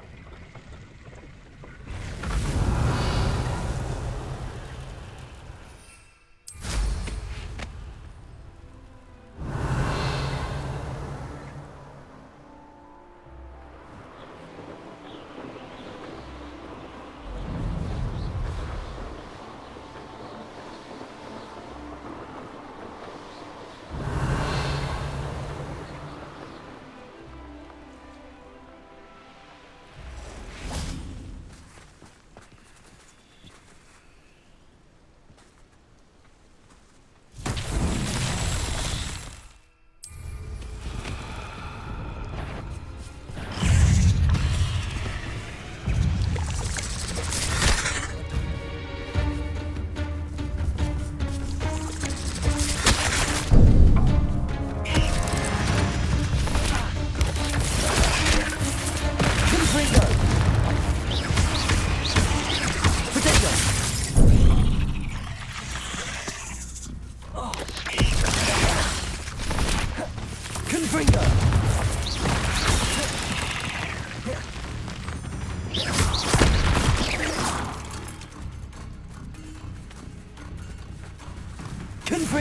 We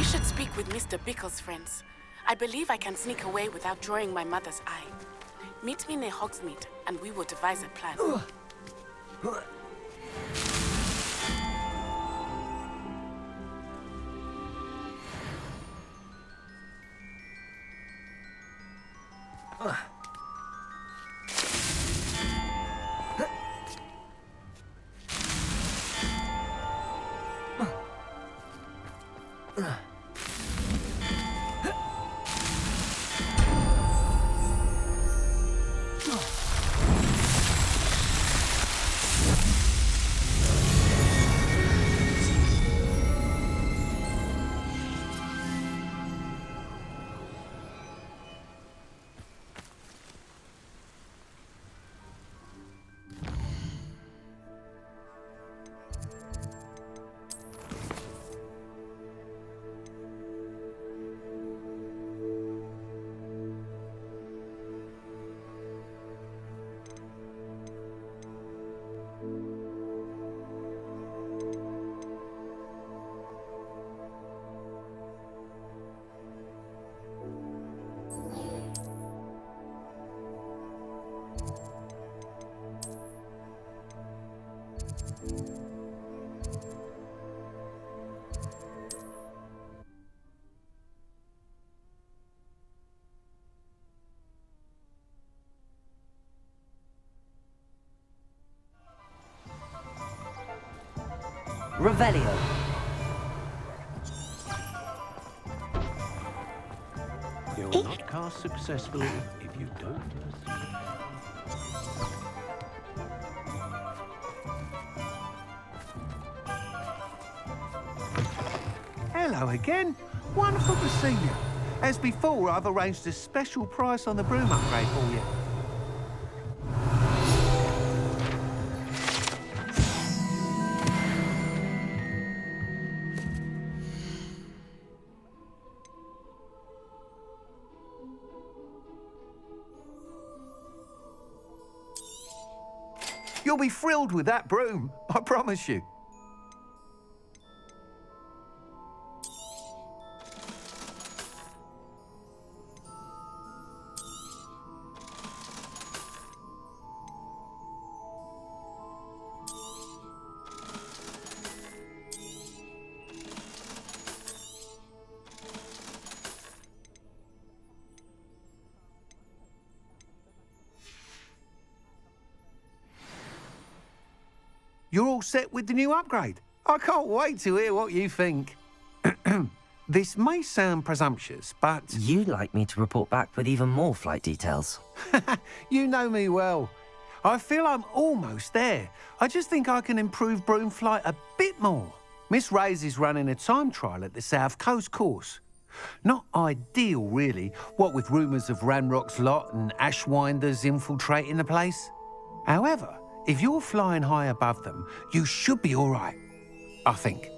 should speak with Mr. Bickle's friends. I believe I can sneak away without drawing my mother's eye. Meet me near Hogsmeade, and we will devise a plan. Revelio. You will not cast successfully if you don't. Hello again. Wonderful to see you. As before, I've arranged a special price on the broom upgrade for you. You'll be thrilled with that broom, I promise you. You're all set with the new upgrade. I can't wait to hear what you think. This may sound presumptuous, but... You'd like me to report back with even more flight details. You know me well. I feel I'm almost there. I just think I can improve broom flight a bit more. Miss Ray's is running a time trial at the South Coast course. Not ideal, really, what with rumours of Ranrock's lot and Ashwinders infiltrating the place. However, if you're flying high above them, you should be all right, I think.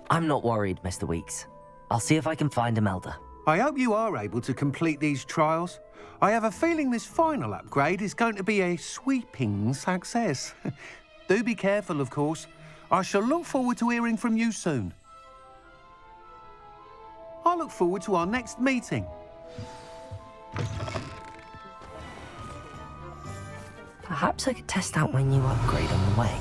I'm not worried, Mr. Weeks. I'll see if I can find Imelda. I hope you are able to complete these trials. I have a feeling this final upgrade is going to be a sweeping success. Do be careful, of course. I shall look forward to hearing from you soon. I look forward to our next meeting. Perhaps I could test out my new upgrade on the way.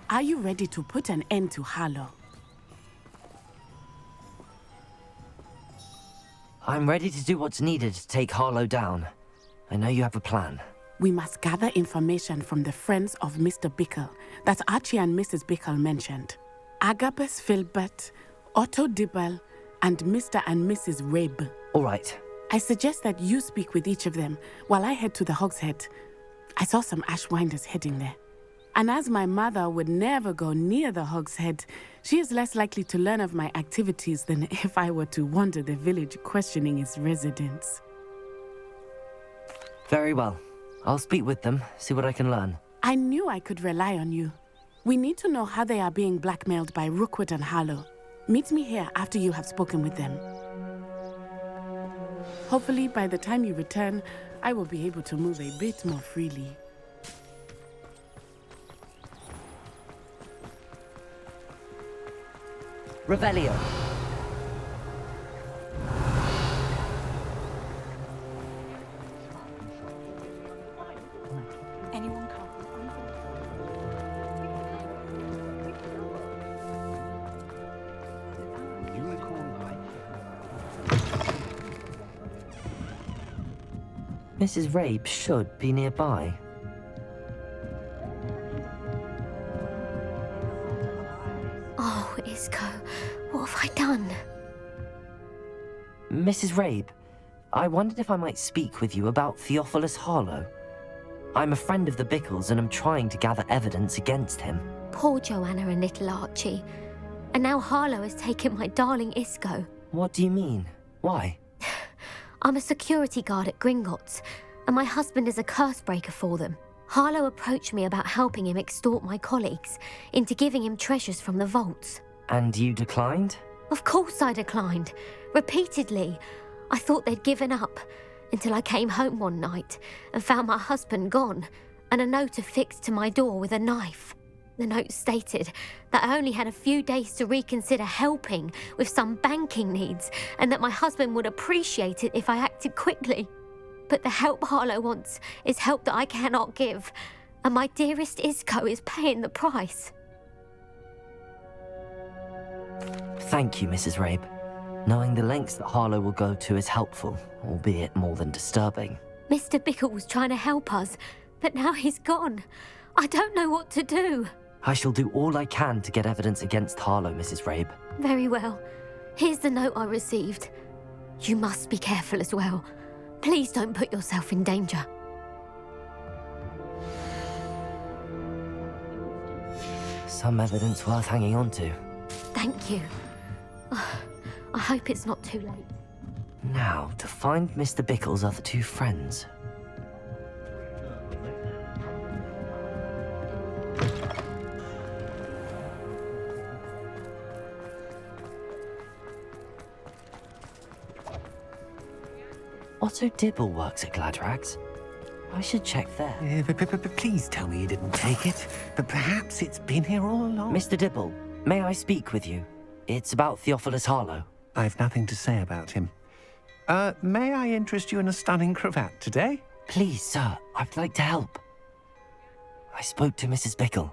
Are you ready to put an end to Harlow? I'm ready to do what's needed to take Harlow down. I know you have a plan. We must gather information from the friends of Mr. Bickle that Archie and Mrs. Bickle mentioned. Agabus Filbert, Otto Dibble, and Mr. and Mrs. Rabe. All right. I suggest that you speak with each of them while I head to the Hogshead. I saw some Ashwinders heading there. And as my mother would never go near the Hogshead, she is less likely to learn of my activities than if I were to wander the village questioning its residents. Very well. I'll speak with them, see what I can learn. I knew I could rely on you. We need to know how they are being blackmailed by Rookwood and Harlow. Meet me here after you have spoken with them. Hopefully, by the time you return, I will be able to move a bit more freely. Revelio. Anyone come? Mrs. Rabe should be nearby. Oh, Isco, what have I done? Mrs. Rabe, I wondered if I might speak with you about Theophilus Harlow. I'm a friend of the Bickles and I'm trying to gather evidence against him. Poor Joanna and little Archie. And now Harlow has taken my darling Isco. What do you mean? Why? I'm a security guard at Gringotts, and my husband is a curse breaker for them. Harlow approached me about helping him extort my colleagues into giving him treasures from the vaults. And you declined? Of course I declined. Repeatedly. I thought they'd given up, until I came home one night and found my husband gone, and a note affixed to my door with a knife. The note stated that I only had a few days to reconsider helping with some banking needs, and that my husband would appreciate it if I acted quickly. But the help Harlow wants is help that I cannot give, and my dearest Isco is paying the price. Thank you, Mrs. Rabe. Knowing the lengths that Harlow will go to is helpful, albeit more than disturbing. Mr. Bickle was trying to help us, but now he's gone. I don't know what to do. I shall do all I can to get evidence against Harlow, Mrs. Rabe. Very well. Here's the note I received. You must be careful as well. Please don't put yourself in danger. Some evidence worth hanging on to. Thank you. I hope it's not too late. Now, to find Mr. Bickle's other two friends. Otto Dibble works at Gladrags. I should check there. Please tell me you didn't take it. But perhaps it's been here all along. Mr. Dibble, may I speak with you? It's about Theophilus Harlow. I've nothing to say about him. May I interest you in a stunning cravat today? Please, sir, I'd like to help. I spoke to Mrs. Bickle.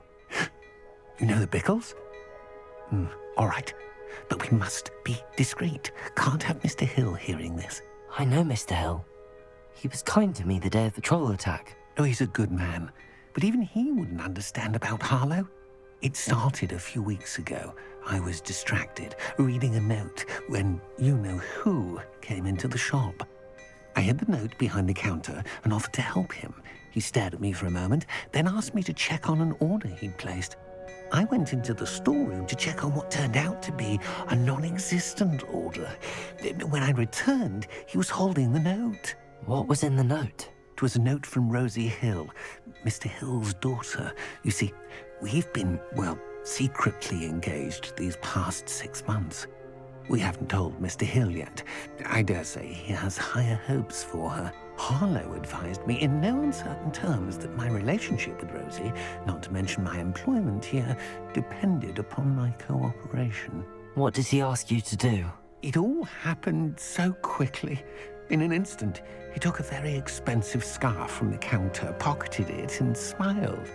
You know the Bickles? All right. But we must be discreet. Can't have Mr. Hill hearing this. I know Mr. Hill. He was kind to me the day of the troll attack. Oh, he's a good man. But even he wouldn't understand about Harlow. It started a few weeks ago. I was distracted, reading a note, when you-know-who came into the shop. I hid the note behind the counter and offered to help him. He stared at me for a moment, then asked me to check on an order he'd placed. I went into the storeroom to check on what turned out to be a non-existent order. When I returned, he was holding the note. What was in the note? It was a note from Rosie Hill, Mr. Hill's daughter. You see, we've been, secretly engaged these past 6 months. We haven't told Mr. Hill yet. I dare say he has higher hopes for her. Harlow advised me in no uncertain terms that my relationship with Rosie, not to mention my employment here, depended upon my cooperation. What does he ask you to do? It all happened so quickly. In an instant, he took a very expensive scarf from the counter, pocketed it, and smiled.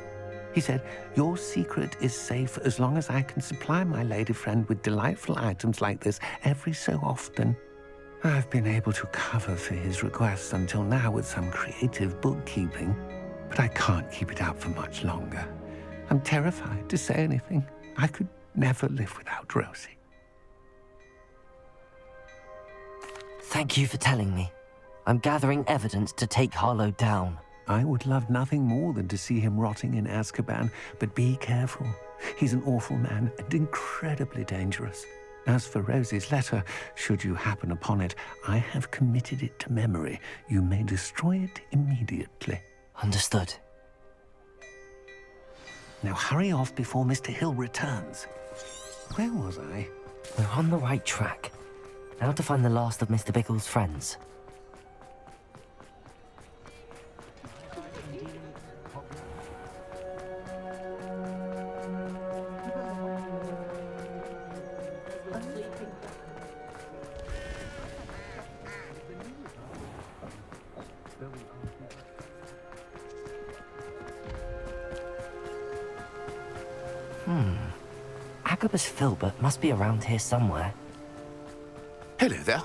He said, "Your secret is safe as long as I can supply my lady friend with delightful items like this every so often." I've been able to cover for his requests until now with some creative bookkeeping, but I can't keep it up for much longer. I'm terrified to say anything. I could never live without Rosie. Thank you for telling me. I'm gathering evidence to take Harlow down. I would love nothing more than to see him rotting in Azkaban, but be careful. He's an awful man and incredibly dangerous. As for Rosie's letter, should you happen upon it, I have committed it to memory. You may destroy it immediately. Understood. Now hurry off before Mr. Hill returns. Where was I? We're on the right track. Now to find the last of Mr. Bickle's friends. Agabus Filbert must be around here somewhere. Hello there.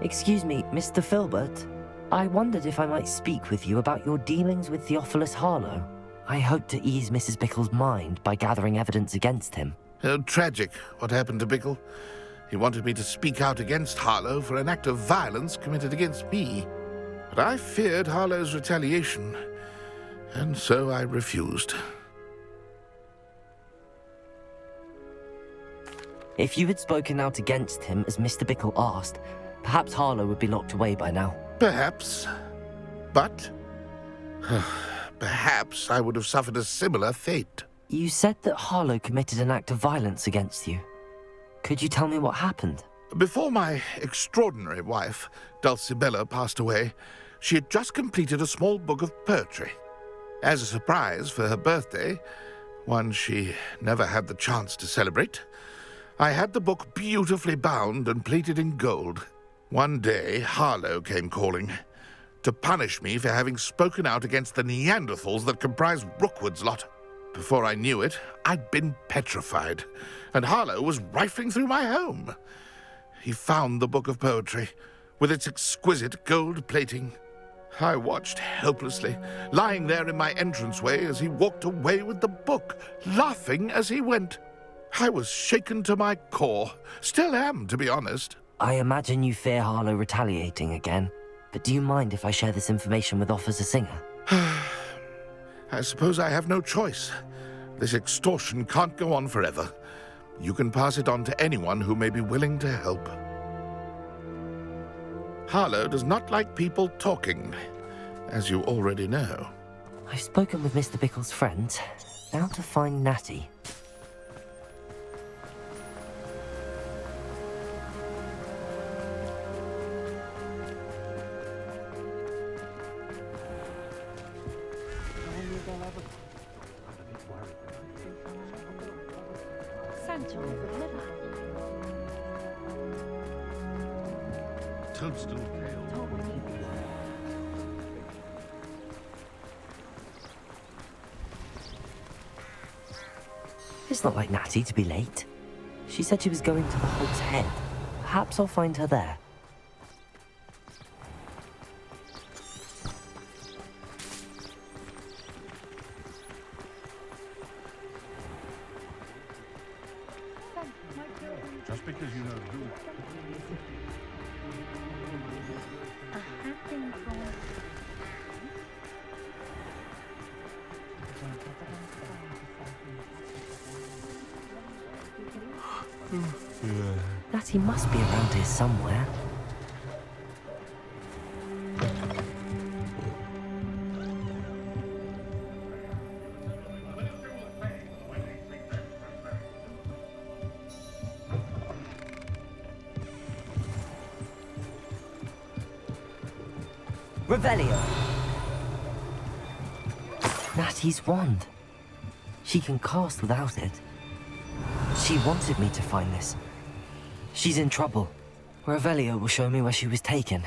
Excuse me, Mr. Filbert. I wondered if I might speak with you about your dealings with Theophilus Harlow. I hope to ease Mrs. Bickle's mind by gathering evidence against him. Tragic, what happened to Bickle. He wanted me to speak out against Harlow for an act of violence committed against me. But I feared Harlow's retaliation, and so I refused. If you had spoken out against him as Mr. Bickle asked, perhaps Harlow would be locked away by now. Perhaps. But perhaps I would have suffered a similar fate. You said that Harlow committed an act of violence against you. Could you tell me what happened? Before my extraordinary wife, Dulcibella, passed away, she had just completed a small book of poetry. As a surprise for her birthday, one she never had the chance to celebrate, I had the book beautifully bound and plated in gold. One day, Harlow came calling to punish me for having spoken out against the Neanderthals that comprise Rookwood's lot. Before I knew it, I'd been petrified, and Harlow was rifling through my home. He found the book of poetry, with its exquisite gold plating. I watched helplessly, lying there in my entranceway as he walked away with the book, laughing as he went. I was shaken to my core. Still am, to be honest. I imagine you fear Harlow retaliating again, but do you mind if I share this information with Officer Singer? I suppose I have no choice. This extortion can't go on forever. You can pass it on to anyone who may be willing to help. Harlow does not like people talking, as you already know. I've spoken with Mr. Bickle's friends. Now to find Natty. It's not like Natty to be late. She said she was going to the Hog's Head. Perhaps I'll find her there. Just because you know who... Natty must be around here somewhere. Revelio! Natty's wand. She can cast without it. She wanted me to find this. She's in trouble. Revelio will show me where she was taken.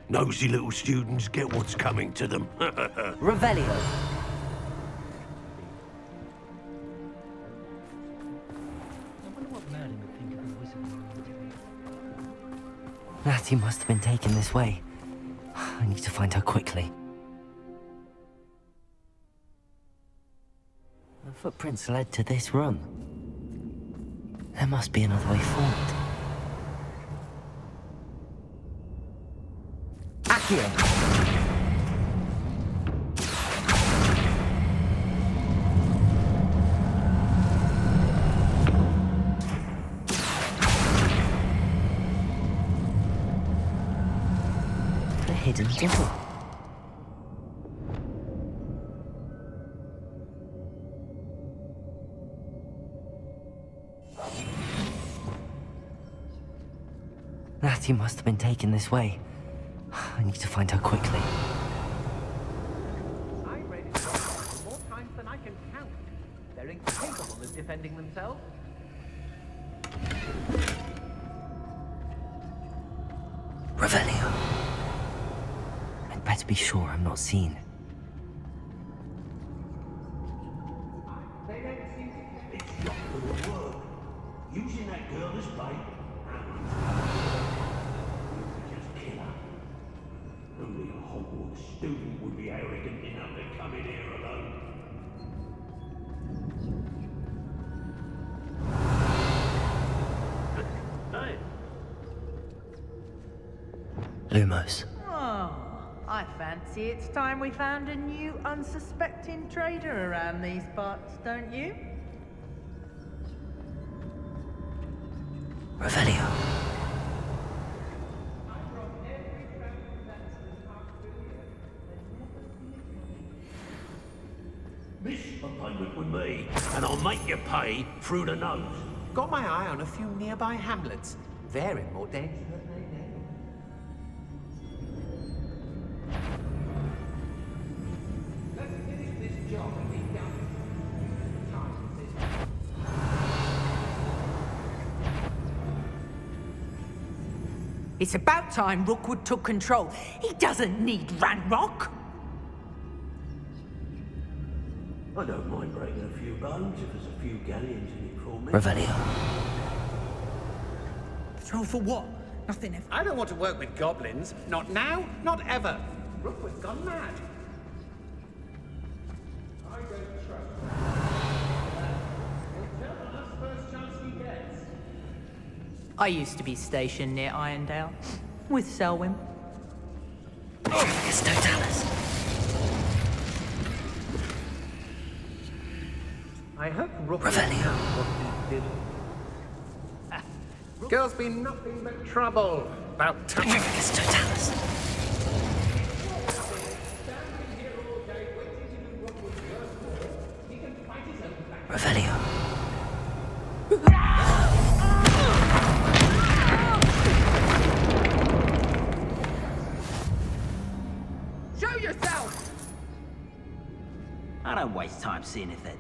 Nosy little students get what's coming to them. Revelio! Natty must have been taken this way. I need to find her quickly. The footprints led to this room. There must be another way forward. Accio! Hidden door. Natty must have been taken this way. I need to find her quickly. I raided them more times than I can count. They're incapable of defending themselves. Revelio. I'd better be sure I'm not seen. It's not gonna work. Using that girl as bait. Just kill her. Only a Hogwarts student would be arrogant enough to come in here alone. Hey. Lumos. Oh, I fancy it's time we found a new unsuspecting trader around these parts, don't you? Revelio. Miss appointment with me, and I'll make you pay through the nose. Got my eye on a few nearby hamlets. They're in more danger than they know. Let's finish this job and be done. It's about time Rookwood took control. He doesn't need Ranrock. I don't mind breaking a few bones if there's a few galleons in it for me. Revelio. Patrol for what? Nothing ever. I don't want to work with goblins. Not now, not ever. Rookwood's gone mad. I don't trust him. He'll tell on us first chance he gets. I used to be stationed near Irondale with Selwyn. It's Totalis. I hope Rookwood knows what he did. Girl's been nothing but trouble. About time. It's Totalis. Revelio. Show yourself! I don't waste time seeing if they're dead.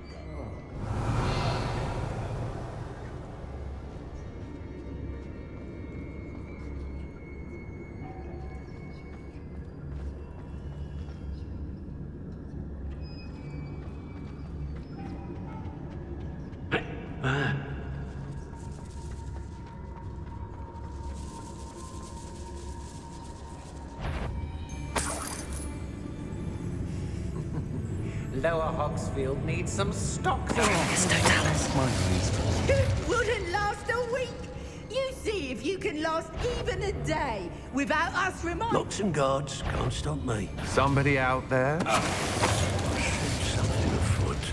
Lower Hogsfield needs some stocks. It's Totalis. My eyes. It wouldn't last a week. You see if you can last even a day without us reminding. Locks and guards can't stop me. Somebody out there? Something afoot.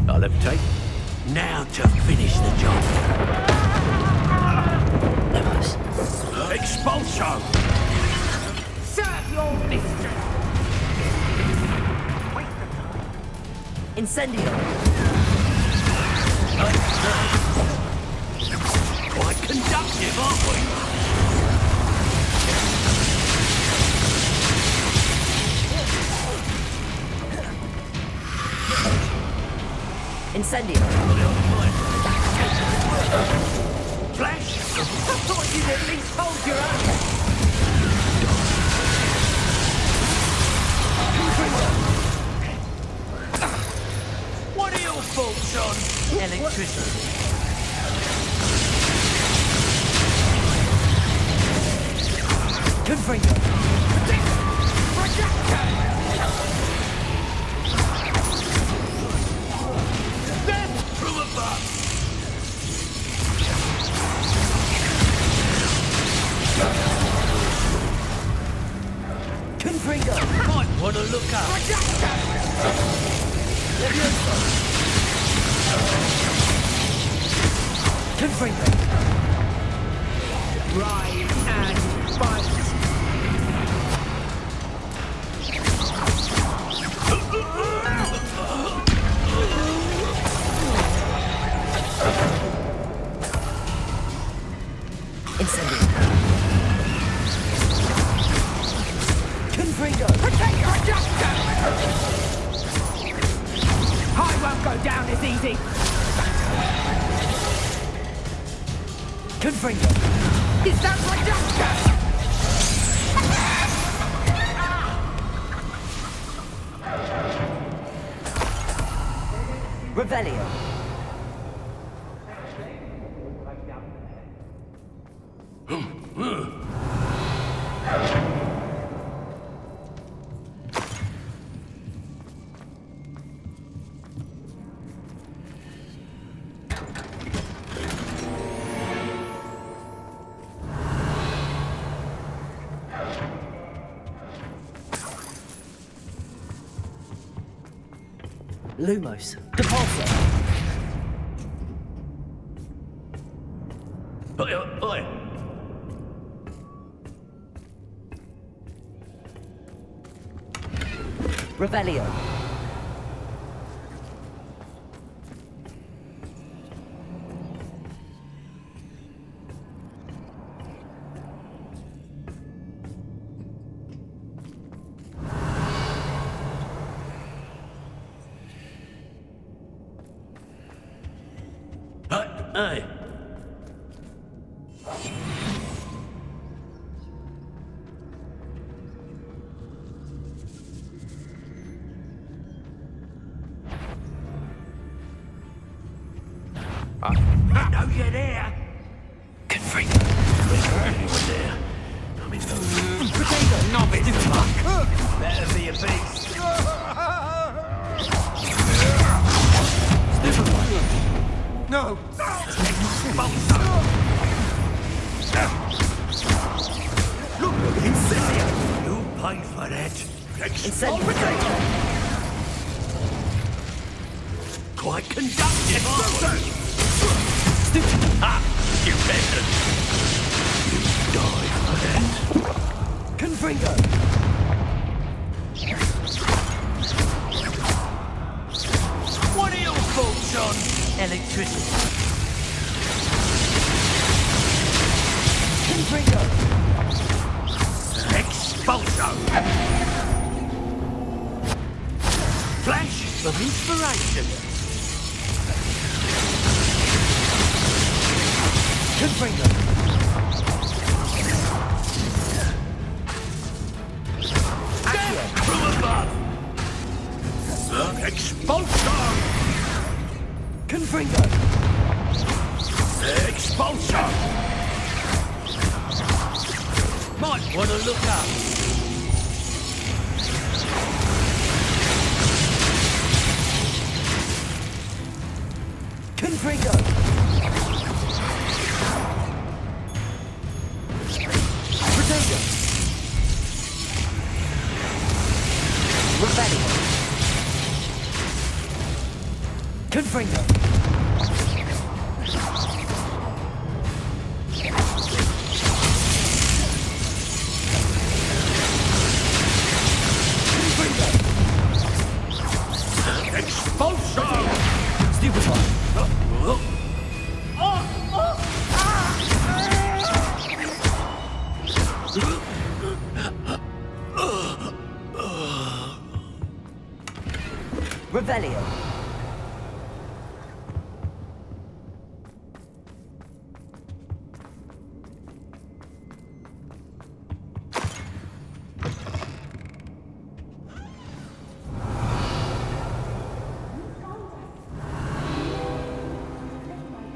I'll have tape. Now to finish the job. Lumos. Expulso! Serve your mistress! Incendio. Quite conductive, aren't we? Incendio. Flash! I thought you'd at least hold your own. What are your thoughts on electricity? Gryffindor. Death from above! Gryffindor. Might want to look up. Gryffindor. Rise and fight. Incendio. Gryffindor. Protect your justice! I won't go down as easy. Confringo! Is that my doctor? Revelio. Lumos. Depulso. Oi. Revelio. Hey. No, you're there. Confringo. You were there. I mean, Potato. novice. Better be a beast. No! Look, Incendio! You paid for that. Incendio. Quite conductive, aren't you? Ah, you peasant! You died for that. Confringo. What are your thoughts on electricity? Confringo. Expulso! Flash of inspiration! Confringo. Death from above! Expulso! Confringo. Expulso! Might want to look up. Confringo. Potato. Revelio. Confringo. Expulso! Stupid one. Revelio.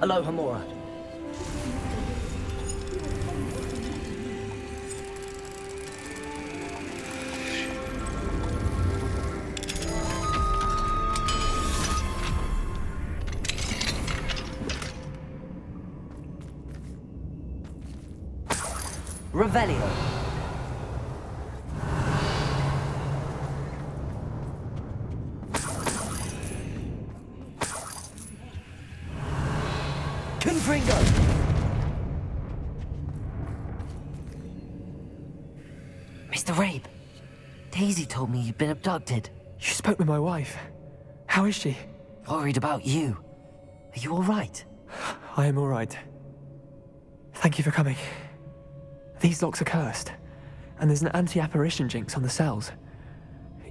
Aloha Mora. Revelio. Confringo. Mr. Rabe, Daisy told me you'd been abducted. You spoke with my wife. How is she? Worried about you. Are you all right? I am all right. Thank you for coming. These locks are cursed, and there's an anti-apparition jinx on the cells.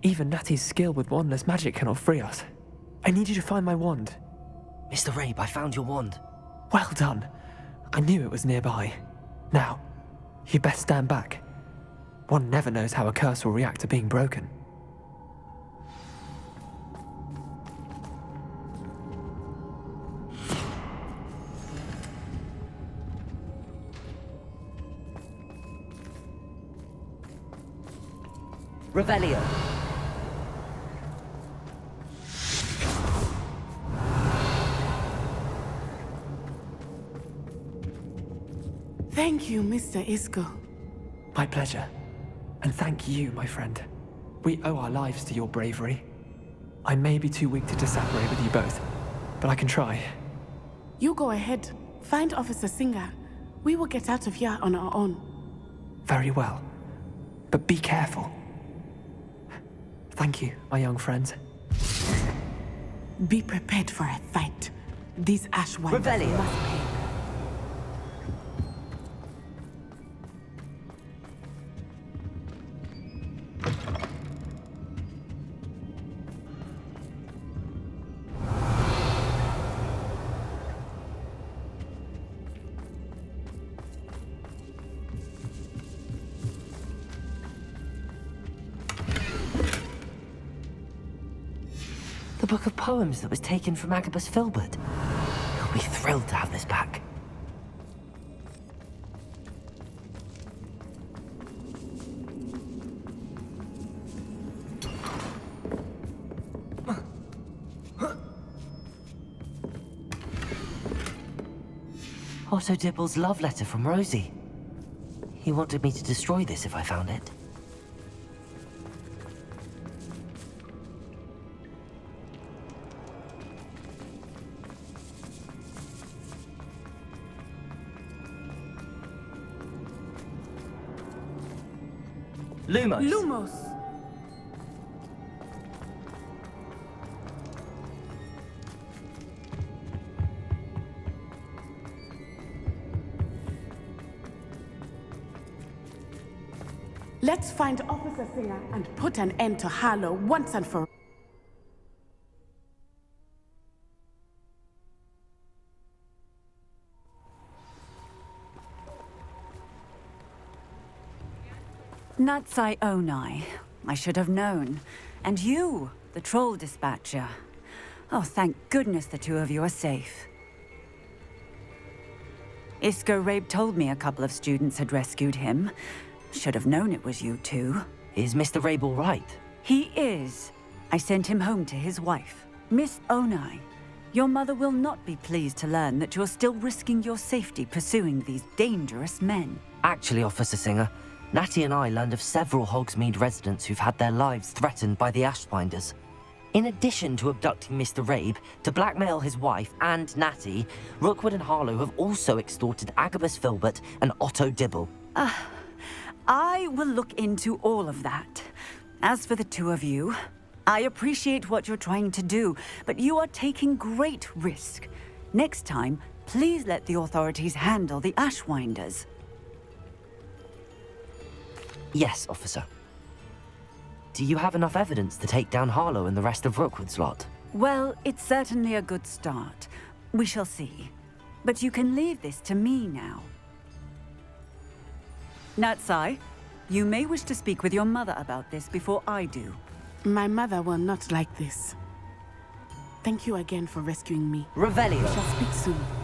Even Natty's skill with wandless magic cannot free us. I need you to find my wand. Mr. Rabe, I found your wand. Well done. I knew it was nearby. Now, you best stand back. One never knows how a curse will react to being broken. Revelio. Thank you, Mr. Isco. My pleasure. And thank you, my friend. We owe our lives to your bravery. I may be too weak to disapparate with you both, but I can try. You go ahead. Find Officer Singer. We will get out of here on our own. Very well. But be careful. Thank you, my young friends. Be prepared for a fight. These Ashwinders must pay. The book of poems that was taken from Agabus Filbert. He'll be thrilled to have this back. Otto Dibble's love letter from Rosie. He wanted me to destroy this if I found it. Lumos. Lumos. Let's find Officer Singer and put an end to Harlow once and for all. Natsai Onai. I should have known. And you, the troll dispatcher. Oh, thank goodness the two of you are safe. Isco Rabe told me a couple of students had rescued him. Should have known it was you two. Is Mr. Rabe all right? He is. I sent him home to his wife. Miss Onai, your mother will not be pleased to learn that you're still risking your safety pursuing these dangerous men. Actually, Officer Singer, Natty and I learned of several Hogsmeade residents who've had their lives threatened by the Ashwinders. In addition to abducting Mr. Rabe to blackmail his wife and Natty, Rookwood and Harlow have also extorted Agabus Filbert and Otto Dibble. I will look into all of that. As for the two of you, I appreciate what you're trying to do, but you are taking great risk. Next time, please let the authorities handle the Ashwinders. Yes, officer. Do you have enough evidence to take down Harlow and the rest of Rookwood's lot? Well, it's certainly a good start. We shall see. But you can leave this to me now. Natsai, you may wish to speak with your mother about this before I do. My mother will not like this. Thank you again for rescuing me. Revelio. We shall speak soon.